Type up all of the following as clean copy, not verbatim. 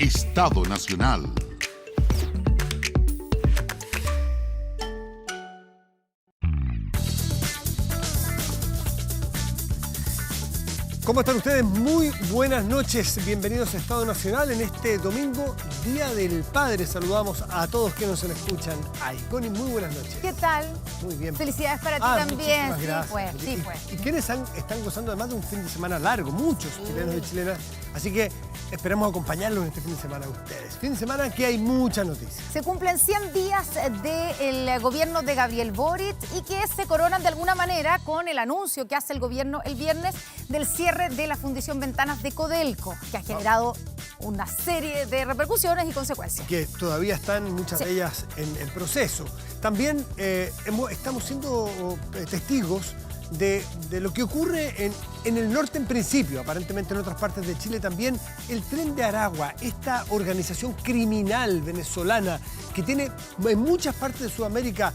Estado Nacional. ¿Cómo están ustedes? Muy buenas noches. Bienvenidos a Estado Nacional en este domingo, Día del Padre. Saludamos a todos que nos escuchan ahí. Connie, muy buenas noches. ¿Qué tal? Muy bien. Felicidades para ti también. Muchísimas gracias. Sí, pues. ¿Y quiénes están gozando además de un fin de semana largo? Muchos chilenos y chilenas. Así que esperamos acompañarlos en este fin de semana a ustedes. Fin de semana que hay muchas noticias. Se cumplen 100 días del gobierno de Gabriel Boric y que se coronan de alguna manera con el anuncio que hace el gobierno el viernes del cierre de la Fundición Ventanas de Codelco, que ha generado una serie de repercusiones y consecuencias. Que todavía están muchas de ellas en proceso. También estamos siendo testigos de lo que ocurre en el norte en principio, aparentemente en otras partes de Chile también, el Tren de Aragua, esta organización criminal venezolana que tiene en muchas partes de Sudamérica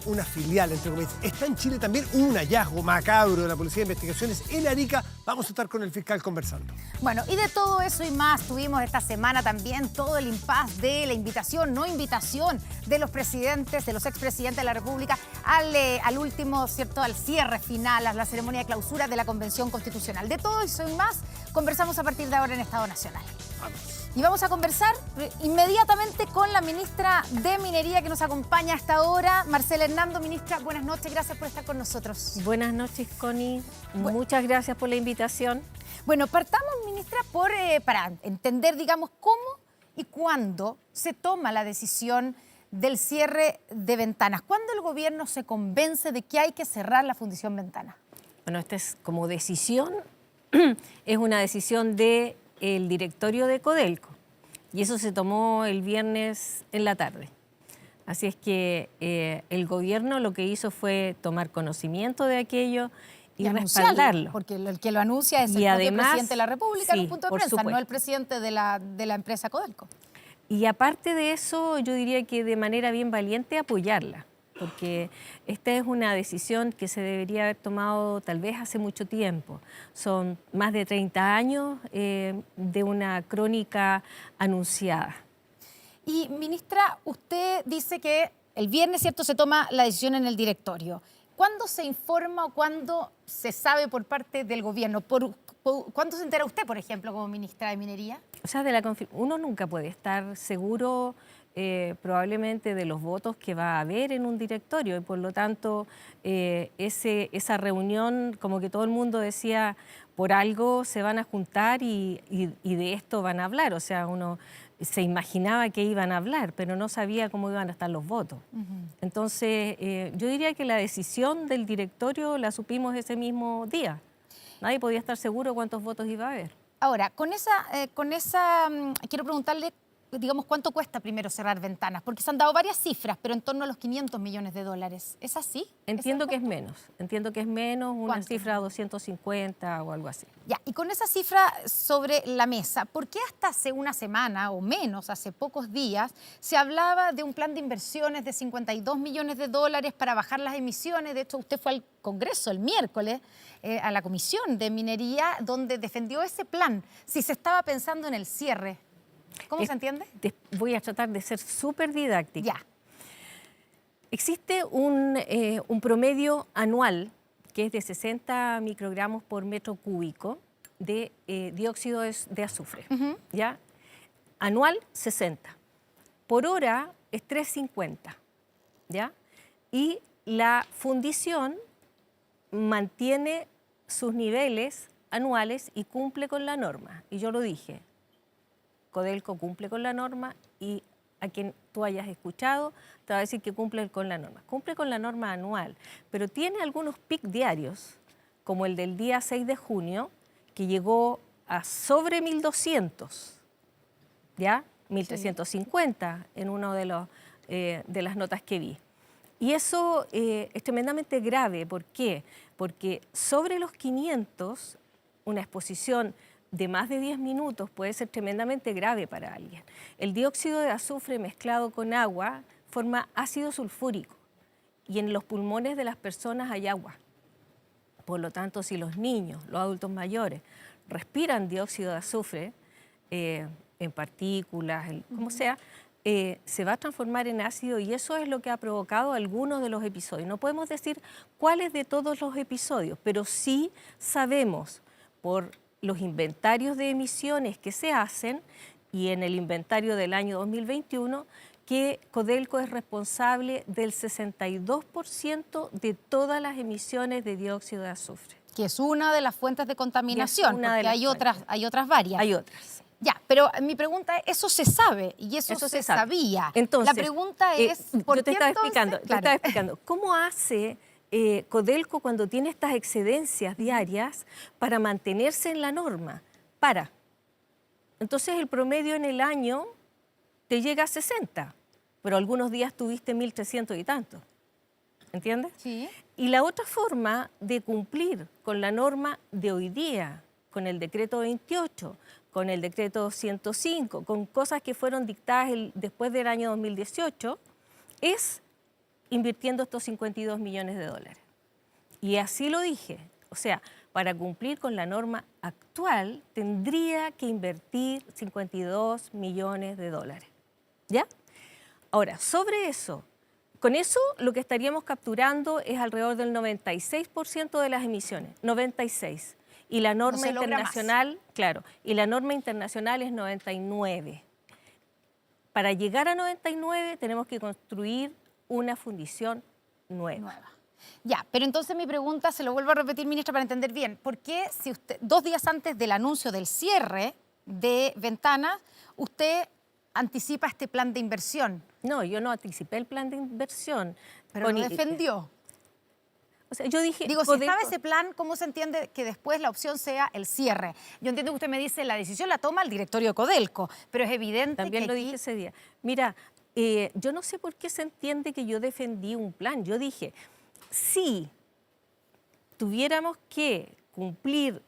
una filial, entre comillas. Está en Chile también un hallazgo macabro de la Policía de Investigaciones en Arica. Vamos a estar con el fiscal conversando. Bueno, y de todo eso y más tuvimos esta semana también todo el impasse de la invitación, no invitación de los presidentes, de los expresidentes de la República al último, ¿cierto?, al cierre final, a la ceremonia de clausura de la Convención Constitucional. De todo eso y más conversamos a partir de ahora en Estado Nacional. Vamos. Y vamos a conversar inmediatamente con la ministra de Minería que nos acompaña hasta ahora, Marcela Hernando. Ministra, buenas noches, gracias por estar con nosotros. Buenas noches, Connie. Muchas gracias por la invitación. Bueno, partamos, ministra, para entender, digamos, cómo y cuándo se toma la decisión del cierre de Ventanas. ¿Cuándo el gobierno se convence de que hay que cerrar la Fundición Ventanas? Bueno, esta es como decisión, es una decisión del directorio de Codelco y eso se tomó el viernes en la tarde. Así es que el gobierno lo que hizo fue tomar conocimiento de aquello y respaldarlo. Porque el que lo anuncia es el propio presidente de la República en un punto de prensa, no el presidente de la empresa Codelco. Y aparte de eso, yo diría que de manera bien valiente apoyarla, porque esta es una decisión que se debería haber tomado tal vez hace mucho tiempo. Son más de 30 años de una crónica anunciada. Y, ministra, usted dice que el viernes, ¿cierto?, se toma la decisión en el directorio. ¿Cuándo se informa o cuándo se sabe por parte del gobierno? ¿Cuándo se entera usted, por ejemplo, como ministra de Minería? O sea, uno nunca puede estar seguro probablemente de los votos que va a haber en un directorio y por lo tanto esa reunión, como que todo el mundo decía, por algo se van a juntar y de esto van a hablar. O sea, uno se imaginaba que iban a hablar, pero no sabía cómo iban a estar los votos. Entonces, yo diría que la decisión del directorio la supimos ese mismo día. Nadie podía estar seguro cuántos votos iba a haber. Ahora, con esa quiero preguntarle, digamos, ¿cuánto cuesta primero cerrar Ventanas? Porque se han dado varias cifras, pero en torno a los 500 millones de dólares. ¿Es así? Entiendo que es menos, una ¿Cuánto? cifra de 250 o algo así. Ya, y con esa cifra sobre la mesa, ¿por qué hasta hace una semana o menos, hace pocos días, se hablaba de un plan de inversiones de 52 millones de dólares para bajar las emisiones? De hecho, usted fue al Congreso el miércoles, a la Comisión de Minería, donde defendió ese plan. Si se estaba pensando en el cierre, ¿cómo se entiende? Voy a tratar de ser súper didáctica. Ya. Existe un promedio anual que es de 60 microgramos por metro cúbico de dióxido de azufre. ¿Ya? Anual, 60. Por hora es 350. ¿Ya? Y la fundición mantiene sus niveles anuales y cumple con la norma. Y yo lo dije, Codelco cumple con la norma y a quien tú hayas escuchado te va a decir que cumple con la norma. Cumple con la norma anual, pero tiene algunos pics diarios, como el del día 6 de junio, que llegó a sobre 1.200, ¿ya? 1.350 en uno de las notas que vi. Y eso es tremendamente grave. ¿Por qué? Porque sobre los 500, una exposición de más de 10 minutos puede ser tremendamente grave para alguien. El dióxido de azufre mezclado con agua forma ácido sulfúrico y en los pulmones de las personas hay agua. Por lo tanto, si los niños, los adultos mayores, respiran dióxido de azufre, en partículas, como sea, se va a transformar en ácido y eso es lo que ha provocado algunos de los episodios. No podemos decir cuáles de todos los episodios, pero sí sabemos por los inventarios de emisiones que se hacen y en el inventario del año 2021 que Codelco es responsable del 62% de todas las emisiones de dióxido de azufre. Que es una de las fuentes de contaminación, porque hay otras varias. Hay otras. Ya, pero mi pregunta es, eso se sabe y eso se sabía. Entonces, la pregunta es, ¿por yo te qué estaba entonces? explicando, te estaba explicando, ¿cómo hace Codelco cuando tiene estas excedencias diarias para mantenerse en la norma? Entonces el promedio en el año te llega a 60, pero algunos días tuviste 1.300 y tantos. ¿Entiendes? Sí. Y la otra forma de cumplir con la norma de hoy día, con el decreto 28, con el decreto 105, con cosas que fueron dictadas después del año 2018, es invirtiendo estos 52 millones de dólares. Y así lo dije. O sea, para cumplir con la norma actual, tendría que invertir 52 millones de dólares. ¿Ya? Ahora, sobre eso, con eso lo que estaríamos capturando es alrededor del 96% de las emisiones, 96%. Y la norma internacional, claro, y la norma internacional es 99. Para llegar a 99 tenemos que construir una fundición nueva. Ya, pero entonces mi pregunta, se lo vuelvo a repetir, ministra, para entender bien. ¿Por qué si usted, 2 días antes del anuncio del cierre de Ventanas, usted anticipa este plan de inversión? No, yo no anticipé el plan de inversión. Pero lo defendió. O sea, yo dije... Digo, si estaba ese plan, ¿cómo se entiende que después la opción sea el cierre? Yo entiendo que usted me dice, la decisión la toma el directorio de Codelco, pero es evidente También que lo dije ese día. Mira, yo no sé por qué se entiende que yo defendí un plan. Yo dije, si tuviéramos que cumplir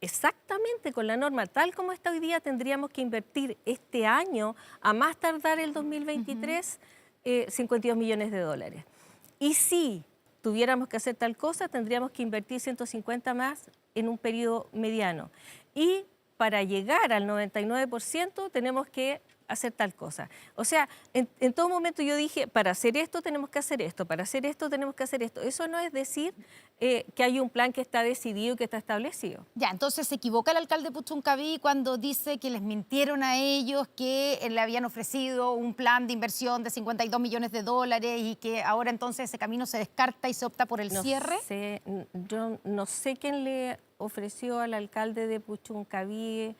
exactamente con la norma tal como está hoy día, tendríamos que invertir este año, a más tardar el 2023, 52 millones de dólares. Y si tuviéramos que hacer tal cosa, tendríamos que invertir 150 más en un periodo mediano. Y para llegar al 99% tenemos que hacer tal cosa. O sea, en todo momento yo dije, para hacer esto tenemos que hacer esto, para hacer esto tenemos que hacer esto. Eso no es decir que hay un plan que está decidido y que está establecido. Ya, entonces se equivoca el alcalde Puchuncaví cuando dice que les mintieron a ellos, que le habían ofrecido un plan de inversión de 52 millones de dólares y que ahora entonces ese camino se descarta y se opta por el cierre. Yo no sé quién le ofreció al alcalde de Puchuncaví.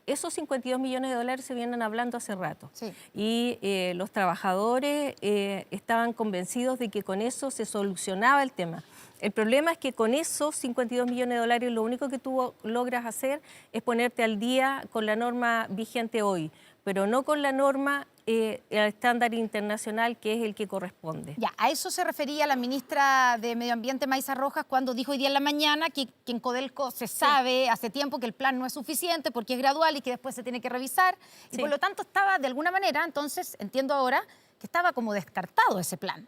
Esos 52 millones de dólares se vienen hablando hace rato. Sí. Y los trabajadores estaban convencidos de que con eso se solucionaba el tema. El problema es que con esos 52 millones de dólares lo único que tú logras hacer es ponerte al día con la norma vigente hoy, pero no con la norma el estándar internacional que es el que corresponde. Ya, a eso se refería la ministra de Medio Ambiente, Maysa Rojas, cuando dijo hoy día en la mañana que en Codelco se sabe hace tiempo que el plan no es suficiente porque es gradual y que después se tiene que revisar. Y por lo tanto estaba de alguna manera, entonces entiendo ahora, que estaba como descartado ese plan.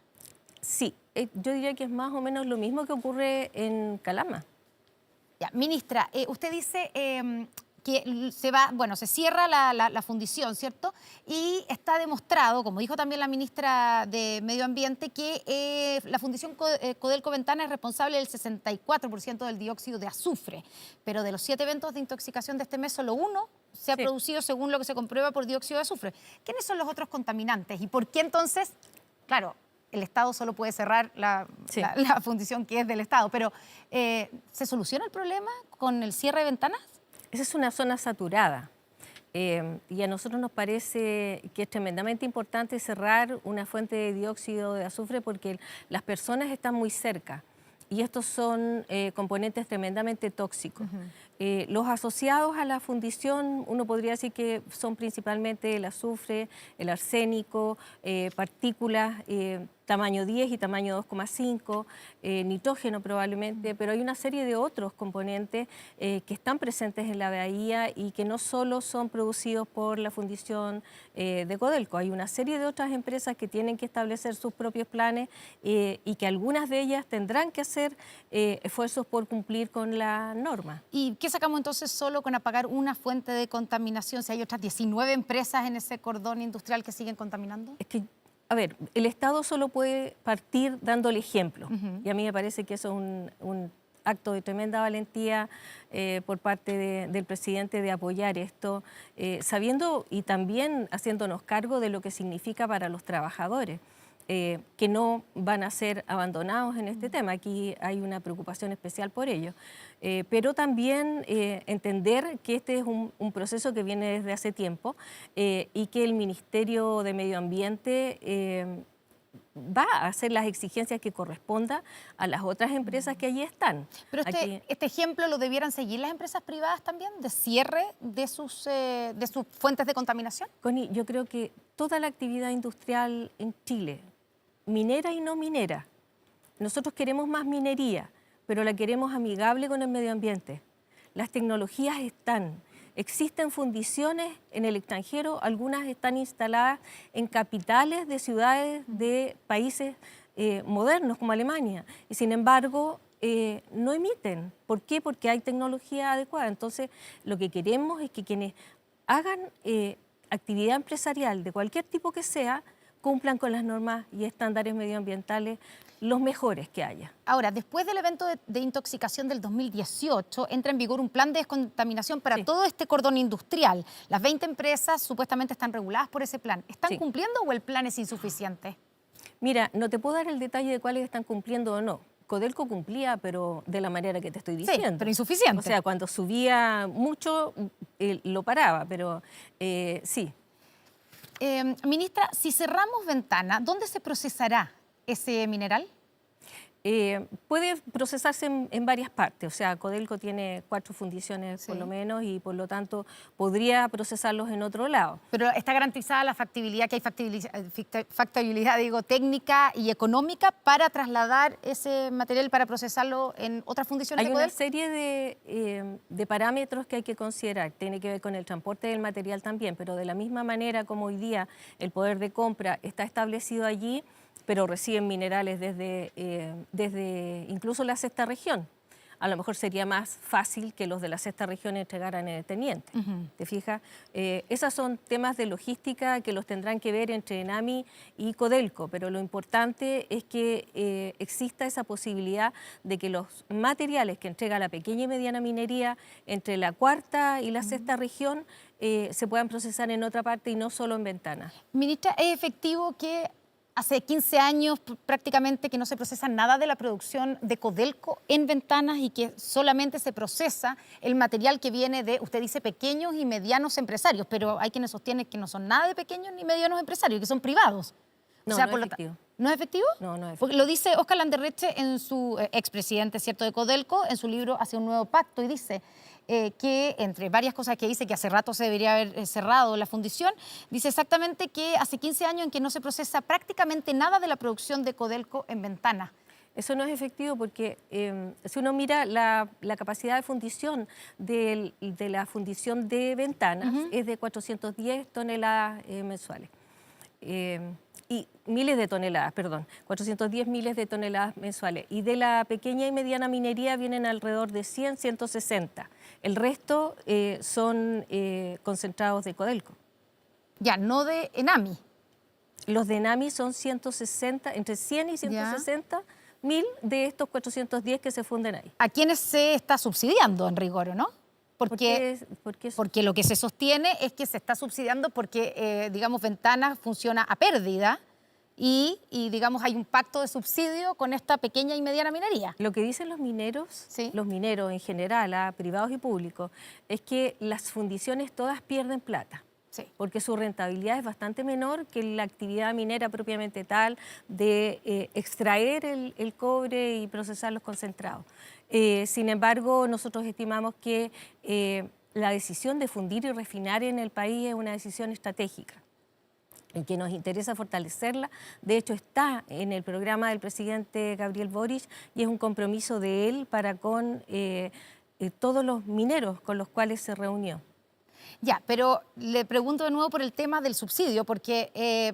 Sí, yo diría que es más o menos lo mismo que ocurre en Calama. Ya, ministra, usted dice que se cierra la fundición, ¿cierto? Y está demostrado, como dijo también la ministra de Medio Ambiente, que la fundición Codelco Ventana es responsable del 64% del dióxido de azufre, pero de los 7 eventos de intoxicación de este mes, solo uno se ha producido según lo que se comprueba por dióxido de azufre. ¿Quiénes son los otros contaminantes? ¿Y por qué entonces, claro, el Estado solo puede cerrar la fundición que es del Estado, pero ¿se soluciona el problema con el cierre de Ventanas? Esa es una zona saturada y a nosotros nos parece que es tremendamente importante cerrar una fuente de dióxido de azufre porque las personas están muy cerca y estos son componentes tremendamente tóxicos. Los asociados a la fundición, uno podría decir que son principalmente el azufre, el arsénico, partículas tamaño 10 y tamaño 2,5, nitrógeno probablemente, pero hay una serie de otros componentes que están presentes en la bahía y que no solo son producidos por la fundición de Codelco. Hay una serie de otras empresas que tienen que establecer sus propios planes y que algunas de ellas tendrán que hacer esfuerzos por cumplir con la norma. ¿Y qué sacamos entonces solo con apagar una fuente de contaminación si hay otras 19 empresas en ese cordón industrial que siguen contaminando? Es que, a ver, el Estado solo puede partir dando el ejemplo. Y a mí me parece que eso es un acto de tremenda valentía por parte del presidente de apoyar esto, sabiendo y también haciéndonos cargo de lo que significa para los trabajadores. Que no van a ser abandonados en este tema. Aquí hay una preocupación especial por ello. Pero también entender que este es un proceso que viene desde hace tiempo y que el Ministerio de Medio Ambiente va a hacer las exigencias que corresponda a las otras empresas que allí están. Pero este ejemplo lo debieran seguir las empresas privadas también, de cierre de sus fuentes de contaminación. Connie, yo creo que toda la actividad industrial en Chile, minera y no minera, nosotros queremos más minería, pero la queremos amigable con el medio ambiente. Las tecnologías están. Existen fundiciones en el extranjero, algunas están instaladas en capitales de ciudades de países modernos como Alemania y sin embargo no emiten. ¿Por qué? Porque hay tecnología adecuada. Entonces lo que queremos es que quienes hagan actividad empresarial de cualquier tipo que sea cumplan con las normas y estándares medioambientales los mejores que haya. Ahora, después del evento de intoxicación del 2018, entra en vigor un plan de descontaminación para todo este cordón industrial. Las 20 empresas supuestamente están reguladas por ese plan. ¿Están cumpliendo o el plan es insuficiente? Mira, no te puedo dar el detalle de cuáles están cumpliendo o no. Codelco cumplía, pero de la manera que te estoy diciendo. Sí, pero insuficiente. O sea, cuando subía mucho, lo paraba, pero sí. Ministra, si cerramos Ventana, ¿dónde se procesará ese mineral? Puede procesarse en varias partes, o sea, Codelco tiene 4 fundiciones por lo menos y por lo tanto podría procesarlos en otro lado. Pero está garantizada la factibilidad, que hay factibilidad digo, técnica y económica para trasladar ese material para procesarlo en otras fundiciones de Codelco. Hay una serie de parámetros que hay que considerar, tiene que ver con el transporte del material también, pero de la misma manera como hoy día el poder de compra está establecido allí, pero reciben minerales desde incluso la sexta región. A lo mejor sería más fácil que los de la sexta región entregaran en el teniente. ¿Te fijas? Esos son temas de logística que los tendrán que ver entre ENAMI y Codelco, pero lo importante es que exista esa posibilidad de que los materiales que entrega la pequeña y mediana minería entre la cuarta y la sexta región se puedan procesar en otra parte y no solo en Ventana. Ministra, ¿es efectivo que hace 15 años prácticamente que no se procesa nada de la producción de Codelco en Ventanas y que solamente se procesa el material que viene de, usted dice, pequeños y medianos empresarios, pero hay quienes sostienen que no son nada de pequeños ni medianos empresarios, que son privados? No, no es efectivo. ¿No es efectivo? No, no es efectivo. Porque lo dice Óscar Landerreche, en su expresidente, ¿cierto?, de Codelco, en su libro Hacia un nuevo pacto, y dice que, entre varias cosas que dice, que hace rato se debería haber cerrado la fundición, dice exactamente que hace 15 años en que no se procesa prácticamente nada de la producción de Codelco en Ventana. Eso no es efectivo porque si uno mira la capacidad de fundición de la fundición de Ventanas es de 410 toneladas mensuales. Y miles de toneladas, perdón, 410 miles de toneladas mensuales. Y de la pequeña y mediana minería vienen alrededor de 100, 160. El resto son concentrados de Codelco. Ya, no de ENAMI. Los de ENAMI son 160, entre 100 y 160 mil de estos 410 que se funden ahí. ¿A quiénes se está subsidiando en rigor, no? Porque lo que se sostiene es que se está subsidiando porque, digamos, Ventanas funciona a pérdida y, digamos, hay un pacto de subsidio con esta pequeña y mediana minería. Lo que dicen los mineros en general, privados y públicos, es que las fundiciones todas pierden plata. Porque su rentabilidad es bastante menor que la actividad minera propiamente tal de extraer el cobre y procesar los concentrados. Sin embargo, nosotros estimamos que la decisión de fundir y refinar en el país es una decisión estratégica. y que nos interesa fortalecerla. De hecho, está en el programa del presidente Gabriel Boric y es un compromiso de él para con todos los mineros con los cuales se reunió. Ya, pero le pregunto de nuevo por el tema del subsidio, porque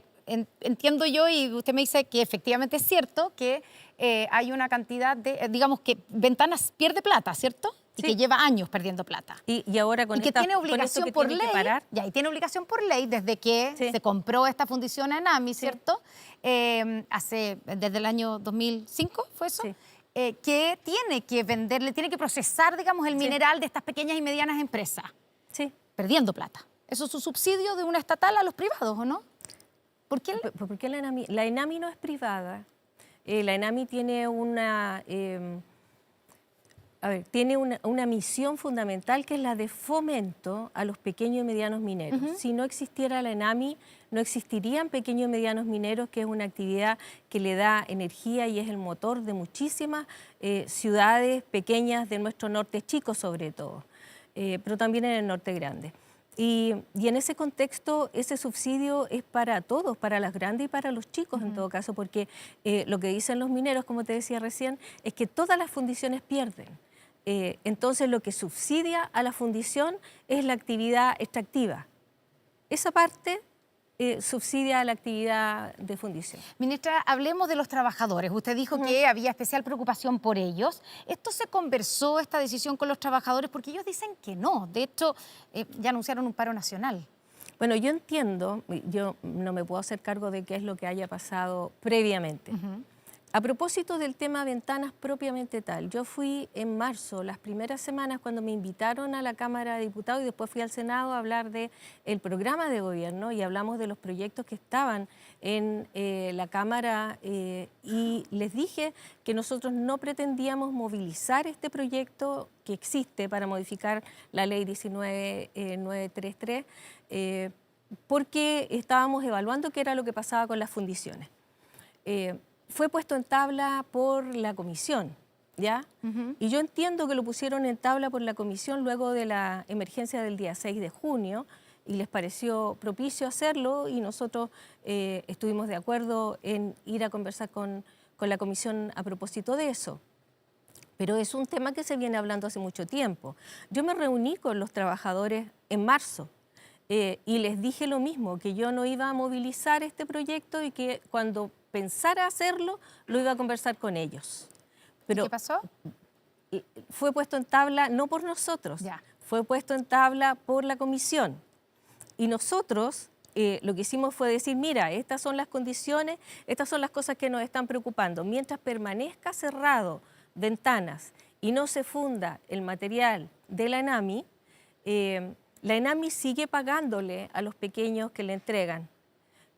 entiendo yo y usted me dice que efectivamente es cierto que hay una cantidad de, digamos que Ventanas pierde plata, ¿cierto? Y Sí. que lleva años perdiendo plata. Y ahora con Y que esta, tiene con esto obligación que por tiene que ley, parar, ya, y tiene obligación por ley desde que Sí. se compró esta fundición a Enami, ¿cierto? Desde el año 2005, ¿fue eso? Sí. Que tiene que venderle, tiene que procesar, digamos, el Sí. mineral de estas pequeñas y medianas empresas, sí. perdiendo plata. Eso es un subsidio de una estatal a los privados, ¿o no? ¿Por qué? ¿Por qué la ENAMI? La ENAMI no es privada. La ENAMI tiene tiene una misión fundamental que es la de fomento a los pequeños y medianos mineros. Si no existiera la ENAMI, no existirían pequeños y medianos mineros, que es una actividad que le da energía y es el motor de muchísimas ciudades pequeñas de nuestro norte chico sobre todo, pero también en el norte grande. Y en ese contexto, ese subsidio es para todos, para las grandes y para los chicos en todo caso, porque lo que dicen los mineros, como te decía recién, es que todas las fundiciones pierden. Entonces lo que subsidia a la fundición es la actividad extractiva. Esa parte subsidia a la actividad de fundición. Ministra, hablemos de los trabajadores. Usted dijo que había especial preocupación por ellos. ¿Esto se conversó, esta decisión, con los trabajadores? Porque ellos dicen que no. De hecho, ya anunciaron un paro nacional. Bueno, yo entiendo, yo no me puedo hacer cargo de qué es lo que haya pasado previamente. A propósito del tema Ventanas propiamente tal, yo fui en marzo, las primeras semanas, cuando me invitaron a la Cámara de Diputados y después fui al Senado a hablar del programa de gobierno y hablamos de los proyectos que estaban en la Cámara y les dije que nosotros no pretendíamos movilizar este proyecto que existe para modificar la ley 19.933 porque estábamos evaluando qué era lo que pasaba con las fundiciones. Fue puesto en tabla por la comisión, ¿ya? Y yo entiendo que lo pusieron en tabla por la comisión luego de la emergencia del día 6 de junio y les pareció propicio hacerlo y nosotros estuvimos de acuerdo en ir a conversar con la comisión a propósito de eso. Pero es un tema que se viene hablando hace mucho tiempo. Yo me reuní con los trabajadores en marzo y les dije lo mismo, que yo no iba a movilizar este proyecto y que cuando pensara hacerlo, lo iba a conversar con ellos. Pero ¿Qué pasó? fue puesto en tabla no por nosotros, fue puesto en tabla por la comisión. Y nosotros lo que hicimos fue decir, mira, estas son las condiciones, estas son las cosas que nos están preocupando. Mientras permanezca cerrado Ventanas y no se funda el material de la ENAMI sigue pagándole a los pequeños que le entregan,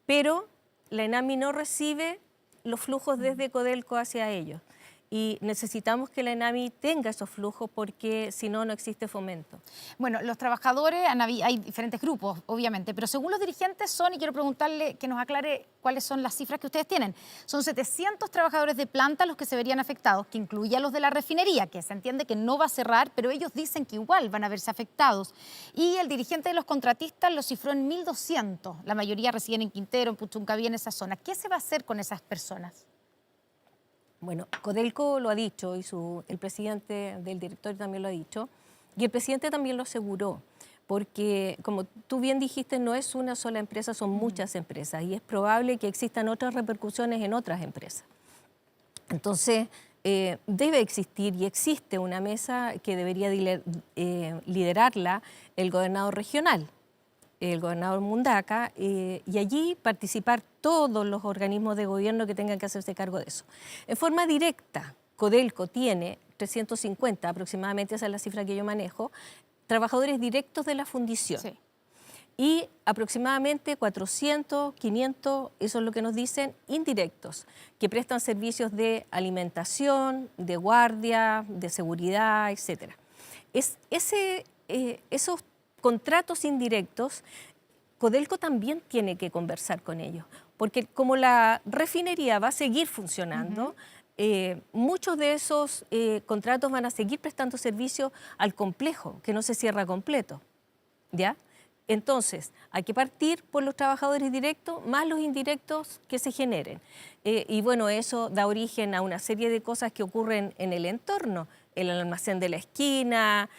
pero la ENAMI no recibe los flujos desde Codelco hacia ellos y necesitamos que la ENAMI tenga esos flujos porque si no, no existe fomento. Bueno, los trabajadores, hay diferentes grupos, obviamente, pero según los dirigentes son, y quiero preguntarle que nos aclare cuáles son las cifras que ustedes tienen, son 700 trabajadores de planta los que se verían afectados, que incluye a los de la refinería, que se entiende que no va a cerrar, pero ellos dicen que igual van a verse afectados. Y el dirigente de los contratistas los cifró en 1.200, la mayoría residen en Quintero, en Puchuncaví, en esa zona. ¿Qué se va a hacer con esas personas? Bueno, Codelco lo ha dicho y el presidente del directorio también lo ha dicho y el presidente también lo aseguró porque, como tú bien dijiste, no es una sola empresa, son muchas empresas y es probable que existan otras repercusiones en otras empresas. Entonces, debe existir y existe una mesa que debería liderarla el gobernador regional, el gobernador Mundaca, y allí participar todos los organismos de gobierno que tengan que hacerse cargo de eso. En forma directa, Codelco tiene 350 aproximadamente, esa es la cifra que yo manejo, trabajadores directos de la fundición. Sí. Y aproximadamente 400, 500, eso es lo que nos dicen, indirectos, que prestan servicios de alimentación, de guardia, de seguridad, etc. Esos contratos indirectos, Codelco también tiene que conversar con ellos, porque como la refinería va a seguir funcionando, muchos de esos contratos van a seguir prestando servicio al complejo, que no se cierra completo, ¿ya? Entonces, hay que partir por los trabajadores directos más los indirectos que se generen. Y bueno, eso da origen a una serie de cosas que ocurren en el entorno. El almacén de la esquina,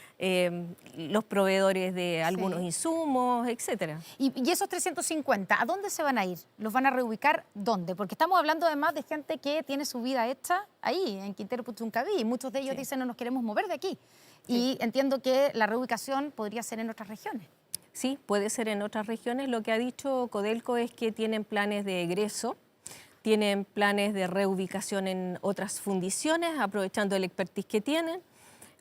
los proveedores de algunos insumos, etcétera. Y esos 350, ¿a dónde se van a ir? ¿Los van a reubicar dónde? Porque estamos hablando además de gente que tiene su vida hecha ahí, en Quintero Puchuncaví, y muchos de ellos dicen no nos queremos mover de aquí. Y entiendo que la reubicación podría ser en otras regiones. Sí, puede ser en otras regiones. Lo que ha dicho Codelco es que tienen planes de egreso, tienen planes de reubicación en otras fundiciones, aprovechando el expertise que tienen.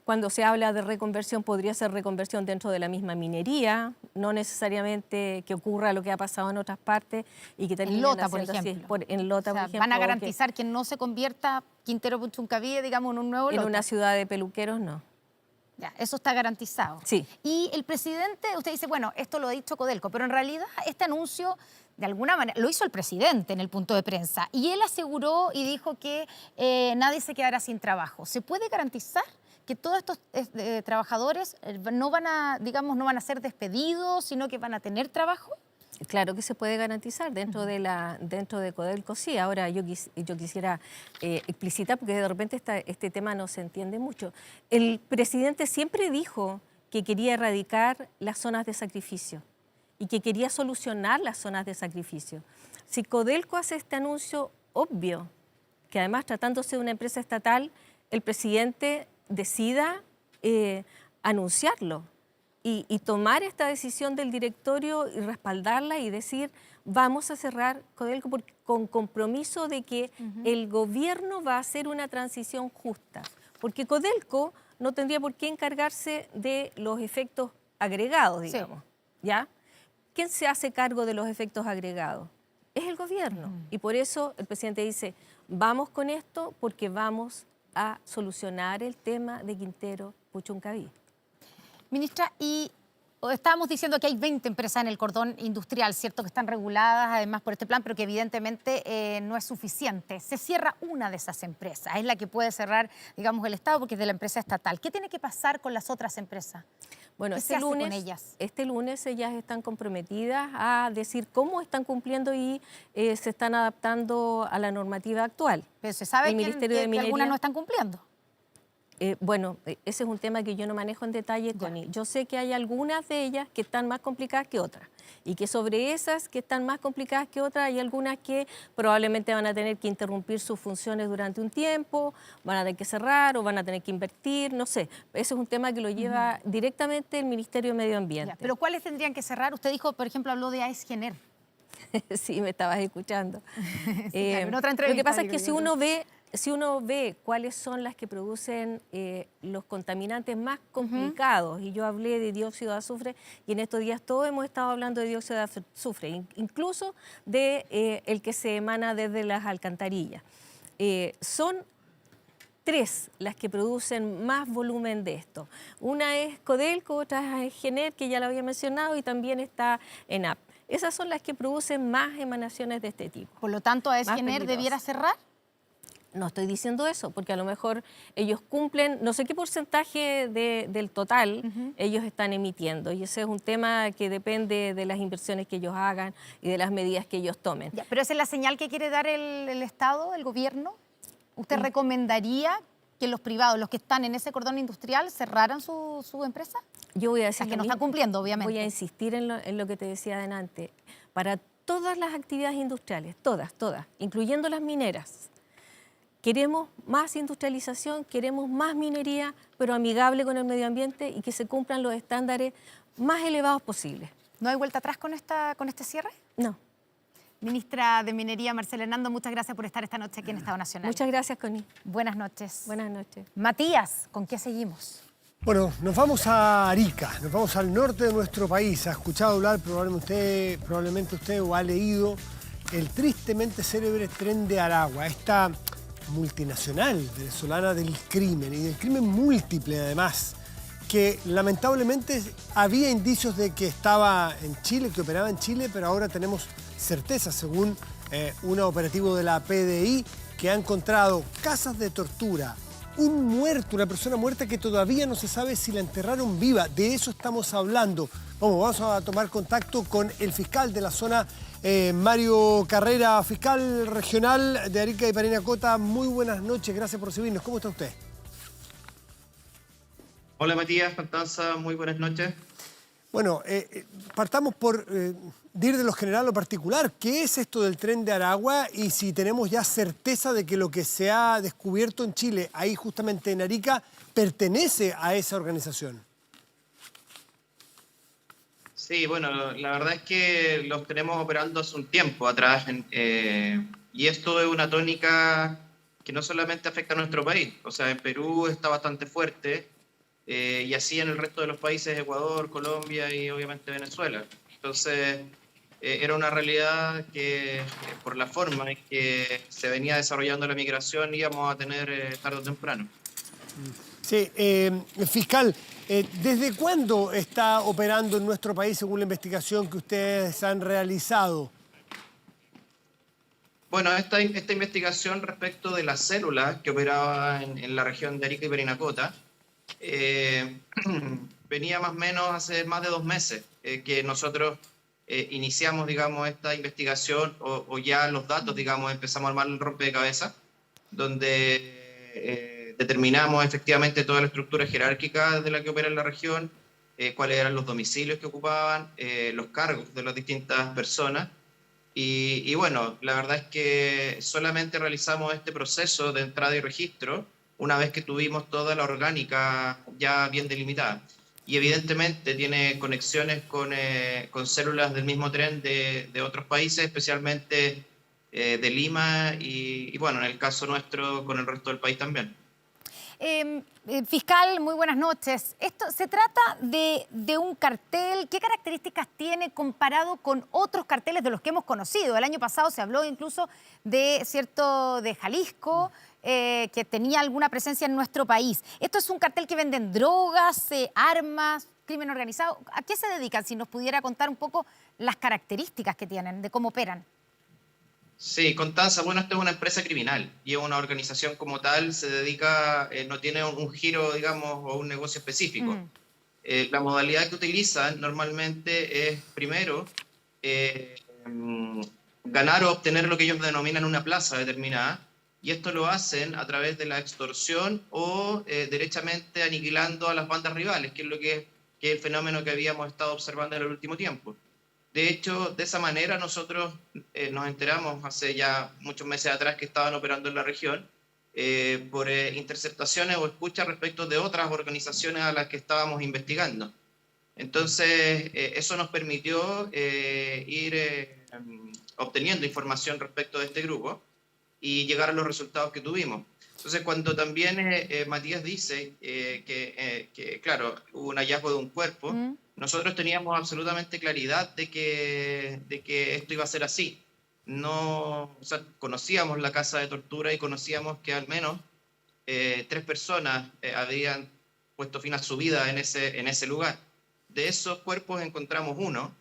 Cuando se habla de reconversión, podría ser reconversión dentro de la misma minería, no necesariamente que ocurra lo que ha pasado en otras partes y que terminen en Lota, por ejemplo. En Lota, o sea, por ejemplo. ¿van a garantizar que no se convierta Quintero Puchuncaví, digamos, en un nuevo Lota? En una ciudad de peluqueros, no. Ya, eso está garantizado. Sí. Y el presidente, usted dice, bueno, esto lo ha dicho Codelco, pero en realidad este anuncio, de alguna manera, lo hizo el presidente en el punto de prensa. Y él aseguró y dijo que nadie se quedará sin trabajo. ¿Se puede garantizar que todos estos trabajadores no van a ser despedidos, sino que van a tener trabajo? Claro que se puede garantizar dentro de Codelco, sí. Ahora yo quisiera explicitar, porque de repente este tema no se entiende mucho. El presidente siempre dijo que quería erradicar las zonas de sacrificio y que quería solucionar las zonas de sacrificio. Si Codelco hace este anuncio obvio, que además tratándose de una empresa estatal, el presidente decida anunciarlo. Y tomar esta decisión del directorio y respaldarla y decir, vamos a cerrar Codelco con compromiso de que el gobierno va a hacer una transición justa. Porque Codelco no tendría por qué encargarse de los efectos agregados, digamos. ¿Ya? ¿Quién se hace cargo de los efectos agregados? Es el gobierno. Y por eso el presidente dice, vamos con esto porque vamos a solucionar el tema de Quintero Puchuncaví. Ministra, y estábamos diciendo que hay 20 empresas en el cordón industrial, ¿cierto? Que están reguladas además por este plan, pero que evidentemente no es suficiente. Se cierra una de esas empresas, es la que puede cerrar, digamos, el Estado porque es de la empresa estatal. ¿Qué tiene que pasar con las otras empresas? Bueno, ¿Qué se hace con ellas? Este lunes ellas están comprometidas a decir cómo están cumpliendo y se están adaptando a la normativa actual. Pero se sabe que algunas no están cumpliendo. Bueno, ese es un tema que yo no manejo en detalle, Connie. Yo sé que hay algunas de ellas que están más complicadas que otras y que sobre esas que están más complicadas que otras hay algunas que probablemente van a tener que interrumpir sus funciones durante un tiempo, van a tener que cerrar o van a tener que invertir, no sé. Ese es un tema que lo lleva directamente el Ministerio de Medio Ambiente. Ya, ¿pero cuáles tendrían que cerrar? Usted dijo, por ejemplo, habló de AES Gener. Sí, me estabas escuchando. Sí, claro, en otra entrevista, lo que pasa es que si uno ve cuáles son las que producen los contaminantes más complicados, y yo hablé de dióxido de azufre, y en estos días todos hemos estado hablando de dióxido de azufre, incluso de el que se emana desde las alcantarillas. Son 3 las que producen más volumen de esto. Una es Codelco, otra es Gener, que ya lo había mencionado, y también está ENAP. Esas son las que producen más emanaciones de este tipo. Por lo tanto, AES Gener debiera cerrar. No estoy diciendo eso, porque a lo mejor ellos cumplen, no sé qué porcentaje del total ellos están emitiendo, y ese es un tema que depende de las inversiones que ellos hagan y de las medidas que ellos tomen. Ya, ¿pero esa es la señal que quiere dar el Estado, el gobierno? ¿Usted recomendaría que los privados, los que están en ese cordón industrial, cerraran su empresa? Yo voy a decir que no están cumpliendo, obviamente. Voy a insistir en lo que te decía adelante. Para todas las actividades industriales, todas, incluyendo las mineras, queremos más industrialización, queremos más minería, pero amigable con el medio ambiente y que se cumplan los estándares más elevados posibles. ¿No hay vuelta atrás con este cierre? No. Ministra de Minería, Marcela Hernando, muchas gracias por estar esta noche aquí en Estado Nacional. Muchas gracias, Connie. Buenas noches. Buenas noches. Matías, ¿con qué seguimos? Bueno, nos vamos a Arica, nos vamos al norte de nuestro país. Ha escuchado hablar probablemente usted o ha leído el tristemente célebre Tren de Aragua, esta multinacional venezolana del crimen, y del crimen múltiple además, que lamentablemente había indicios de que estaba en Chile, que operaba en Chile, pero ahora tenemos certeza, según un operativo de la PDI, que ha encontrado casas de tortura, un muerto, una persona muerta que todavía no se sabe si la enterraron viva. De eso estamos hablando. Vamos a tomar contacto con el fiscal de la zona, Mario Carrera, fiscal regional de Arica y Parinacota. Muy buenas noches, gracias por recibirnos. ¿Cómo está usted? Hola Matías, Constanza, muy buenas noches. Bueno, partamos por ir de lo general a lo particular. ¿Qué es esto del Tren de Aragua? Y si tenemos ya certeza de que lo que se ha descubierto en Chile, ahí justamente en Arica, pertenece a esa organización. Sí, bueno, la verdad es que los tenemos operando hace un tiempo atrás y esto es una tónica que no solamente afecta a nuestro país, o sea, en Perú está bastante fuerte y así en el resto de los países, Ecuador, Colombia y obviamente Venezuela. Entonces, era una realidad que por la forma en que se venía desarrollando la migración íbamos a tener tarde o temprano. Sí, fiscal, ¿desde cuándo está operando en nuestro país según la investigación que ustedes han realizado? Bueno, esta investigación respecto de las células que operaban en la región de Arica y Parinacota venía más o menos hace más de 2 meses que nosotros iniciamos, digamos, esta investigación o ya los datos, digamos, empezamos a armar el rompecabezas, donde determinamos efectivamente toda la estructura jerárquica de la que opera en la región, cuáles eran los domicilios que ocupaban, los cargos de las distintas personas. Y bueno, la verdad es que solamente realizamos este proceso de entrada y registro una vez que tuvimos toda la orgánica ya bien delimitada. Y evidentemente tiene conexiones con células del mismo tren de otros países, especialmente de Lima y bueno, en el caso nuestro con el resto del país también. Fiscal, muy buenas noches. Esto se trata de un cartel. ¿Qué características tiene comparado con otros carteles de los que hemos conocido? El año pasado se habló incluso de Jalisco, que tenía alguna presencia en nuestro país. ¿Esto es un cartel que venden drogas, armas, crimen organizado? ¿A qué se dedican? Si nos pudiera contar un poco las características que tienen, de cómo operan. Sí, Constanza, bueno, esto es una empresa criminal y es una organización como tal, se dedica, no tiene un giro, digamos, o un negocio específico. La modalidad que utilizan normalmente es, primero, ganar o obtener lo que ellos denominan una plaza determinada, y esto lo hacen a través de la extorsión o derechamente aniquilando a las bandas rivales, que es el fenómeno que habíamos estado observando en el último tiempo. De hecho, de esa manera nosotros nos enteramos hace ya muchos meses atrás que estaban operando en la región por interceptaciones o escuchas respecto de otras organizaciones a las que estábamos investigando. Entonces, eso nos permitió ir obteniendo información respecto de este grupo y llegar a los resultados que tuvimos. Entonces, cuando también Matías dice que, claro, hubo un hallazgo de un cuerpo, nosotros teníamos absolutamente claridad de que esto iba a ser así. No, o sea, conocíamos la casa de tortura y conocíamos que al menos 3 personas habían puesto fin a su vida en ese lugar. De esos cuerpos encontramos uno,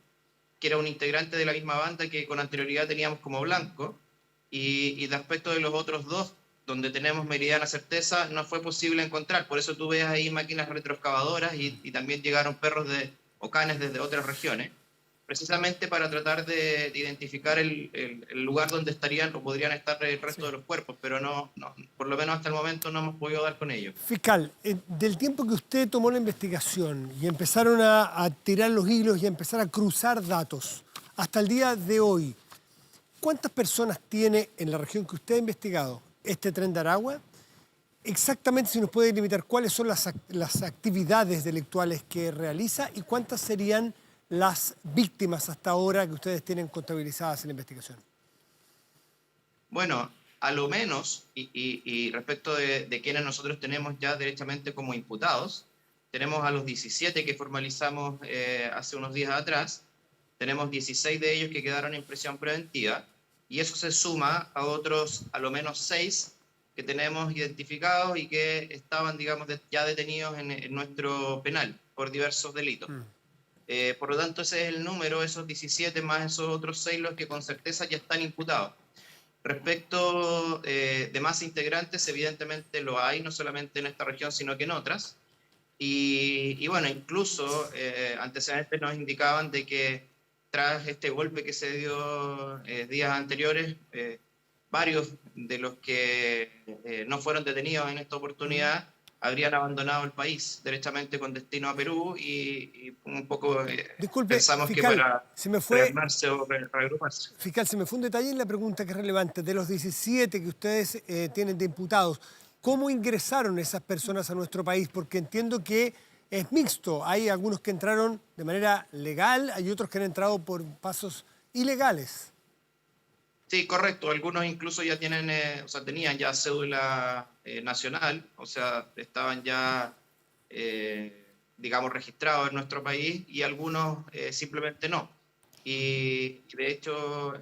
que era un integrante de la misma banda que con anterioridad teníamos como blanco, y respecto de los otros 2, donde tenemos meridiana certeza, no fue posible encontrar. Por eso tú ves ahí máquinas retroexcavadoras y también llegaron perros o canes desde otras regiones, precisamente para tratar de identificar el lugar donde estarían o podrían estar el resto de los cuerpos, pero no, por lo menos hasta el momento no hemos podido dar con ellos. Fiscal, del tiempo que usted tomó la investigación y empezaron a tirar los hilos y a empezar a cruzar datos, hasta el día de hoy, ¿cuántas personas tiene en la región que usted ha investigado este Tren de Aragua? Exactamente, si nos puede limitar cuáles son las actividades delictuales que realiza y cuántas serían las víctimas hasta ahora que ustedes tienen contabilizadas en la investigación. Bueno, a lo menos, y respecto de quienes nosotros tenemos ya derechamente como imputados, tenemos a los 17 que formalizamos hace unos días atrás, tenemos 16 de ellos que quedaron en prisión preventiva, y eso se suma a otros, a lo menos 6 que tenemos identificados y que estaban, digamos, ya detenidos en nuestro penal por diversos delitos. Por lo tanto, ese es el número, esos 17 más esos otros 6 los que con certeza ya están imputados. Respecto de más integrantes, evidentemente lo hay, no solamente en esta región, sino que en otras. Y bueno, incluso antecedentes nos indicaban de que tras este golpe que se dio días anteriores, varios de los que no fueron detenidos en esta oportunidad habrían abandonado el país derechamente con destino a Perú y un poco Disculpe, pensamos que fiscal, para se me fue, rearmarse o reagruparse. fiscal, se me fue un detalle en la pregunta que es relevante. De los 17 que ustedes tienen de imputados, ¿cómo ingresaron esas personas a nuestro país? Porque entiendo que es mixto. Hay algunos que entraron de manera legal, hay otros que han entrado por pasos ilegales. Sí, correcto. Algunos incluso ya tienen, o sea, tenían ya cédula nacional, o sea, estaban ya, digamos, registrados en nuestro país y algunos simplemente no. Y de hecho,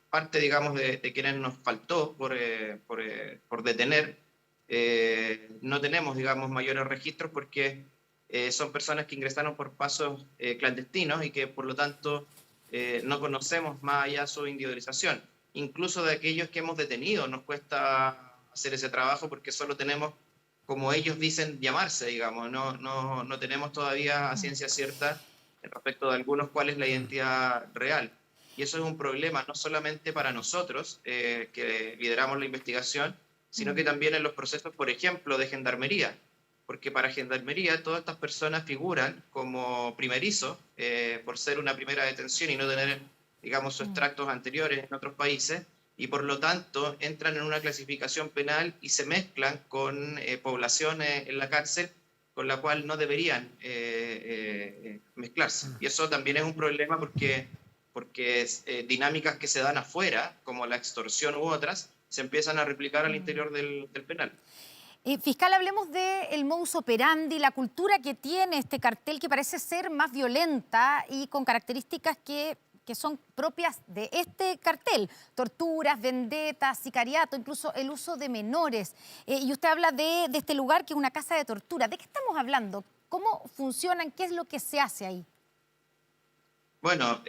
parte, digamos, de quienes nos faltó por detener, no tenemos, digamos, mayores registros porque son personas que ingresaron por pasos clandestinos y que, por lo tanto, no conocemos más allá su individualización. Incluso de aquellos que hemos detenido nos cuesta hacer ese trabajo porque solo tenemos, como ellos dicen, llamarse, digamos, no tenemos todavía a ciencia cierta respecto de algunos cuál es la identidad real. Y eso es un problema no solamente para nosotros, que lideramos la investigación, sino que también en los procesos, por ejemplo, de gendarmería, porque para gendarmería todas estas personas figuran como primerizos por ser una primera detención y no tener, digamos, sus extractos anteriores en otros países, y por lo tanto entran en una clasificación penal y se mezclan con poblaciones en la cárcel con la cual no deberían mezclarse. Y eso también es un problema porque dinámicas que se dan afuera, como la extorsión u otras, se empiezan a replicar al interior del penal. Fiscal, hablemos del modus operandi, la cultura que tiene este cartel que parece ser más violenta y con características que son propias de este cartel. Torturas, vendetas, sicariato, incluso el uso de menores. Y usted habla de este lugar que es una casa de tortura. ¿De qué estamos hablando? ¿Cómo funcionan? ¿Qué es lo que se hace ahí? Bueno,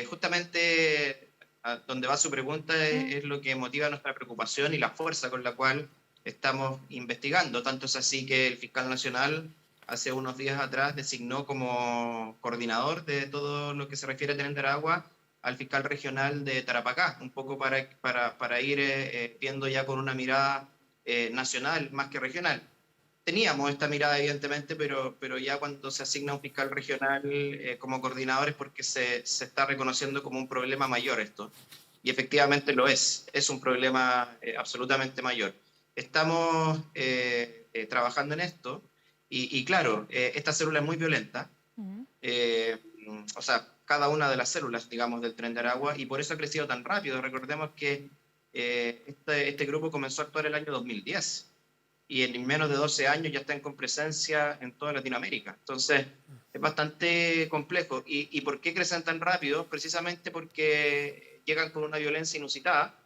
justamente a donde va su pregunta es lo que motiva nuestra preocupación y la fuerza con la cual estamos investigando. Tanto es así que el fiscal nacional hace unos días atrás designó como coordinador de todo lo que se refiere a Tren de Aragua al fiscal regional de Tarapacá, un poco para ir viendo ya con una mirada nacional más que regional. Teníamos esta mirada, evidentemente, pero ya cuando se asigna un fiscal regional como coordinador es porque se está reconociendo como un problema mayor esto. Y efectivamente lo es un problema absolutamente mayor. Estamos trabajando en esto y claro, esta célula es muy violenta, o sea, cada una de las células, digamos, del Tren de Aragua, y por eso ha crecido tan rápido. Recordemos que este grupo comenzó a actuar el año 2010 y en menos de 12 años ya están con presencia en toda Latinoamérica. Entonces, es bastante complejo. ¿Y por qué crecen tan rápido? Precisamente porque llegan con una violencia inusitada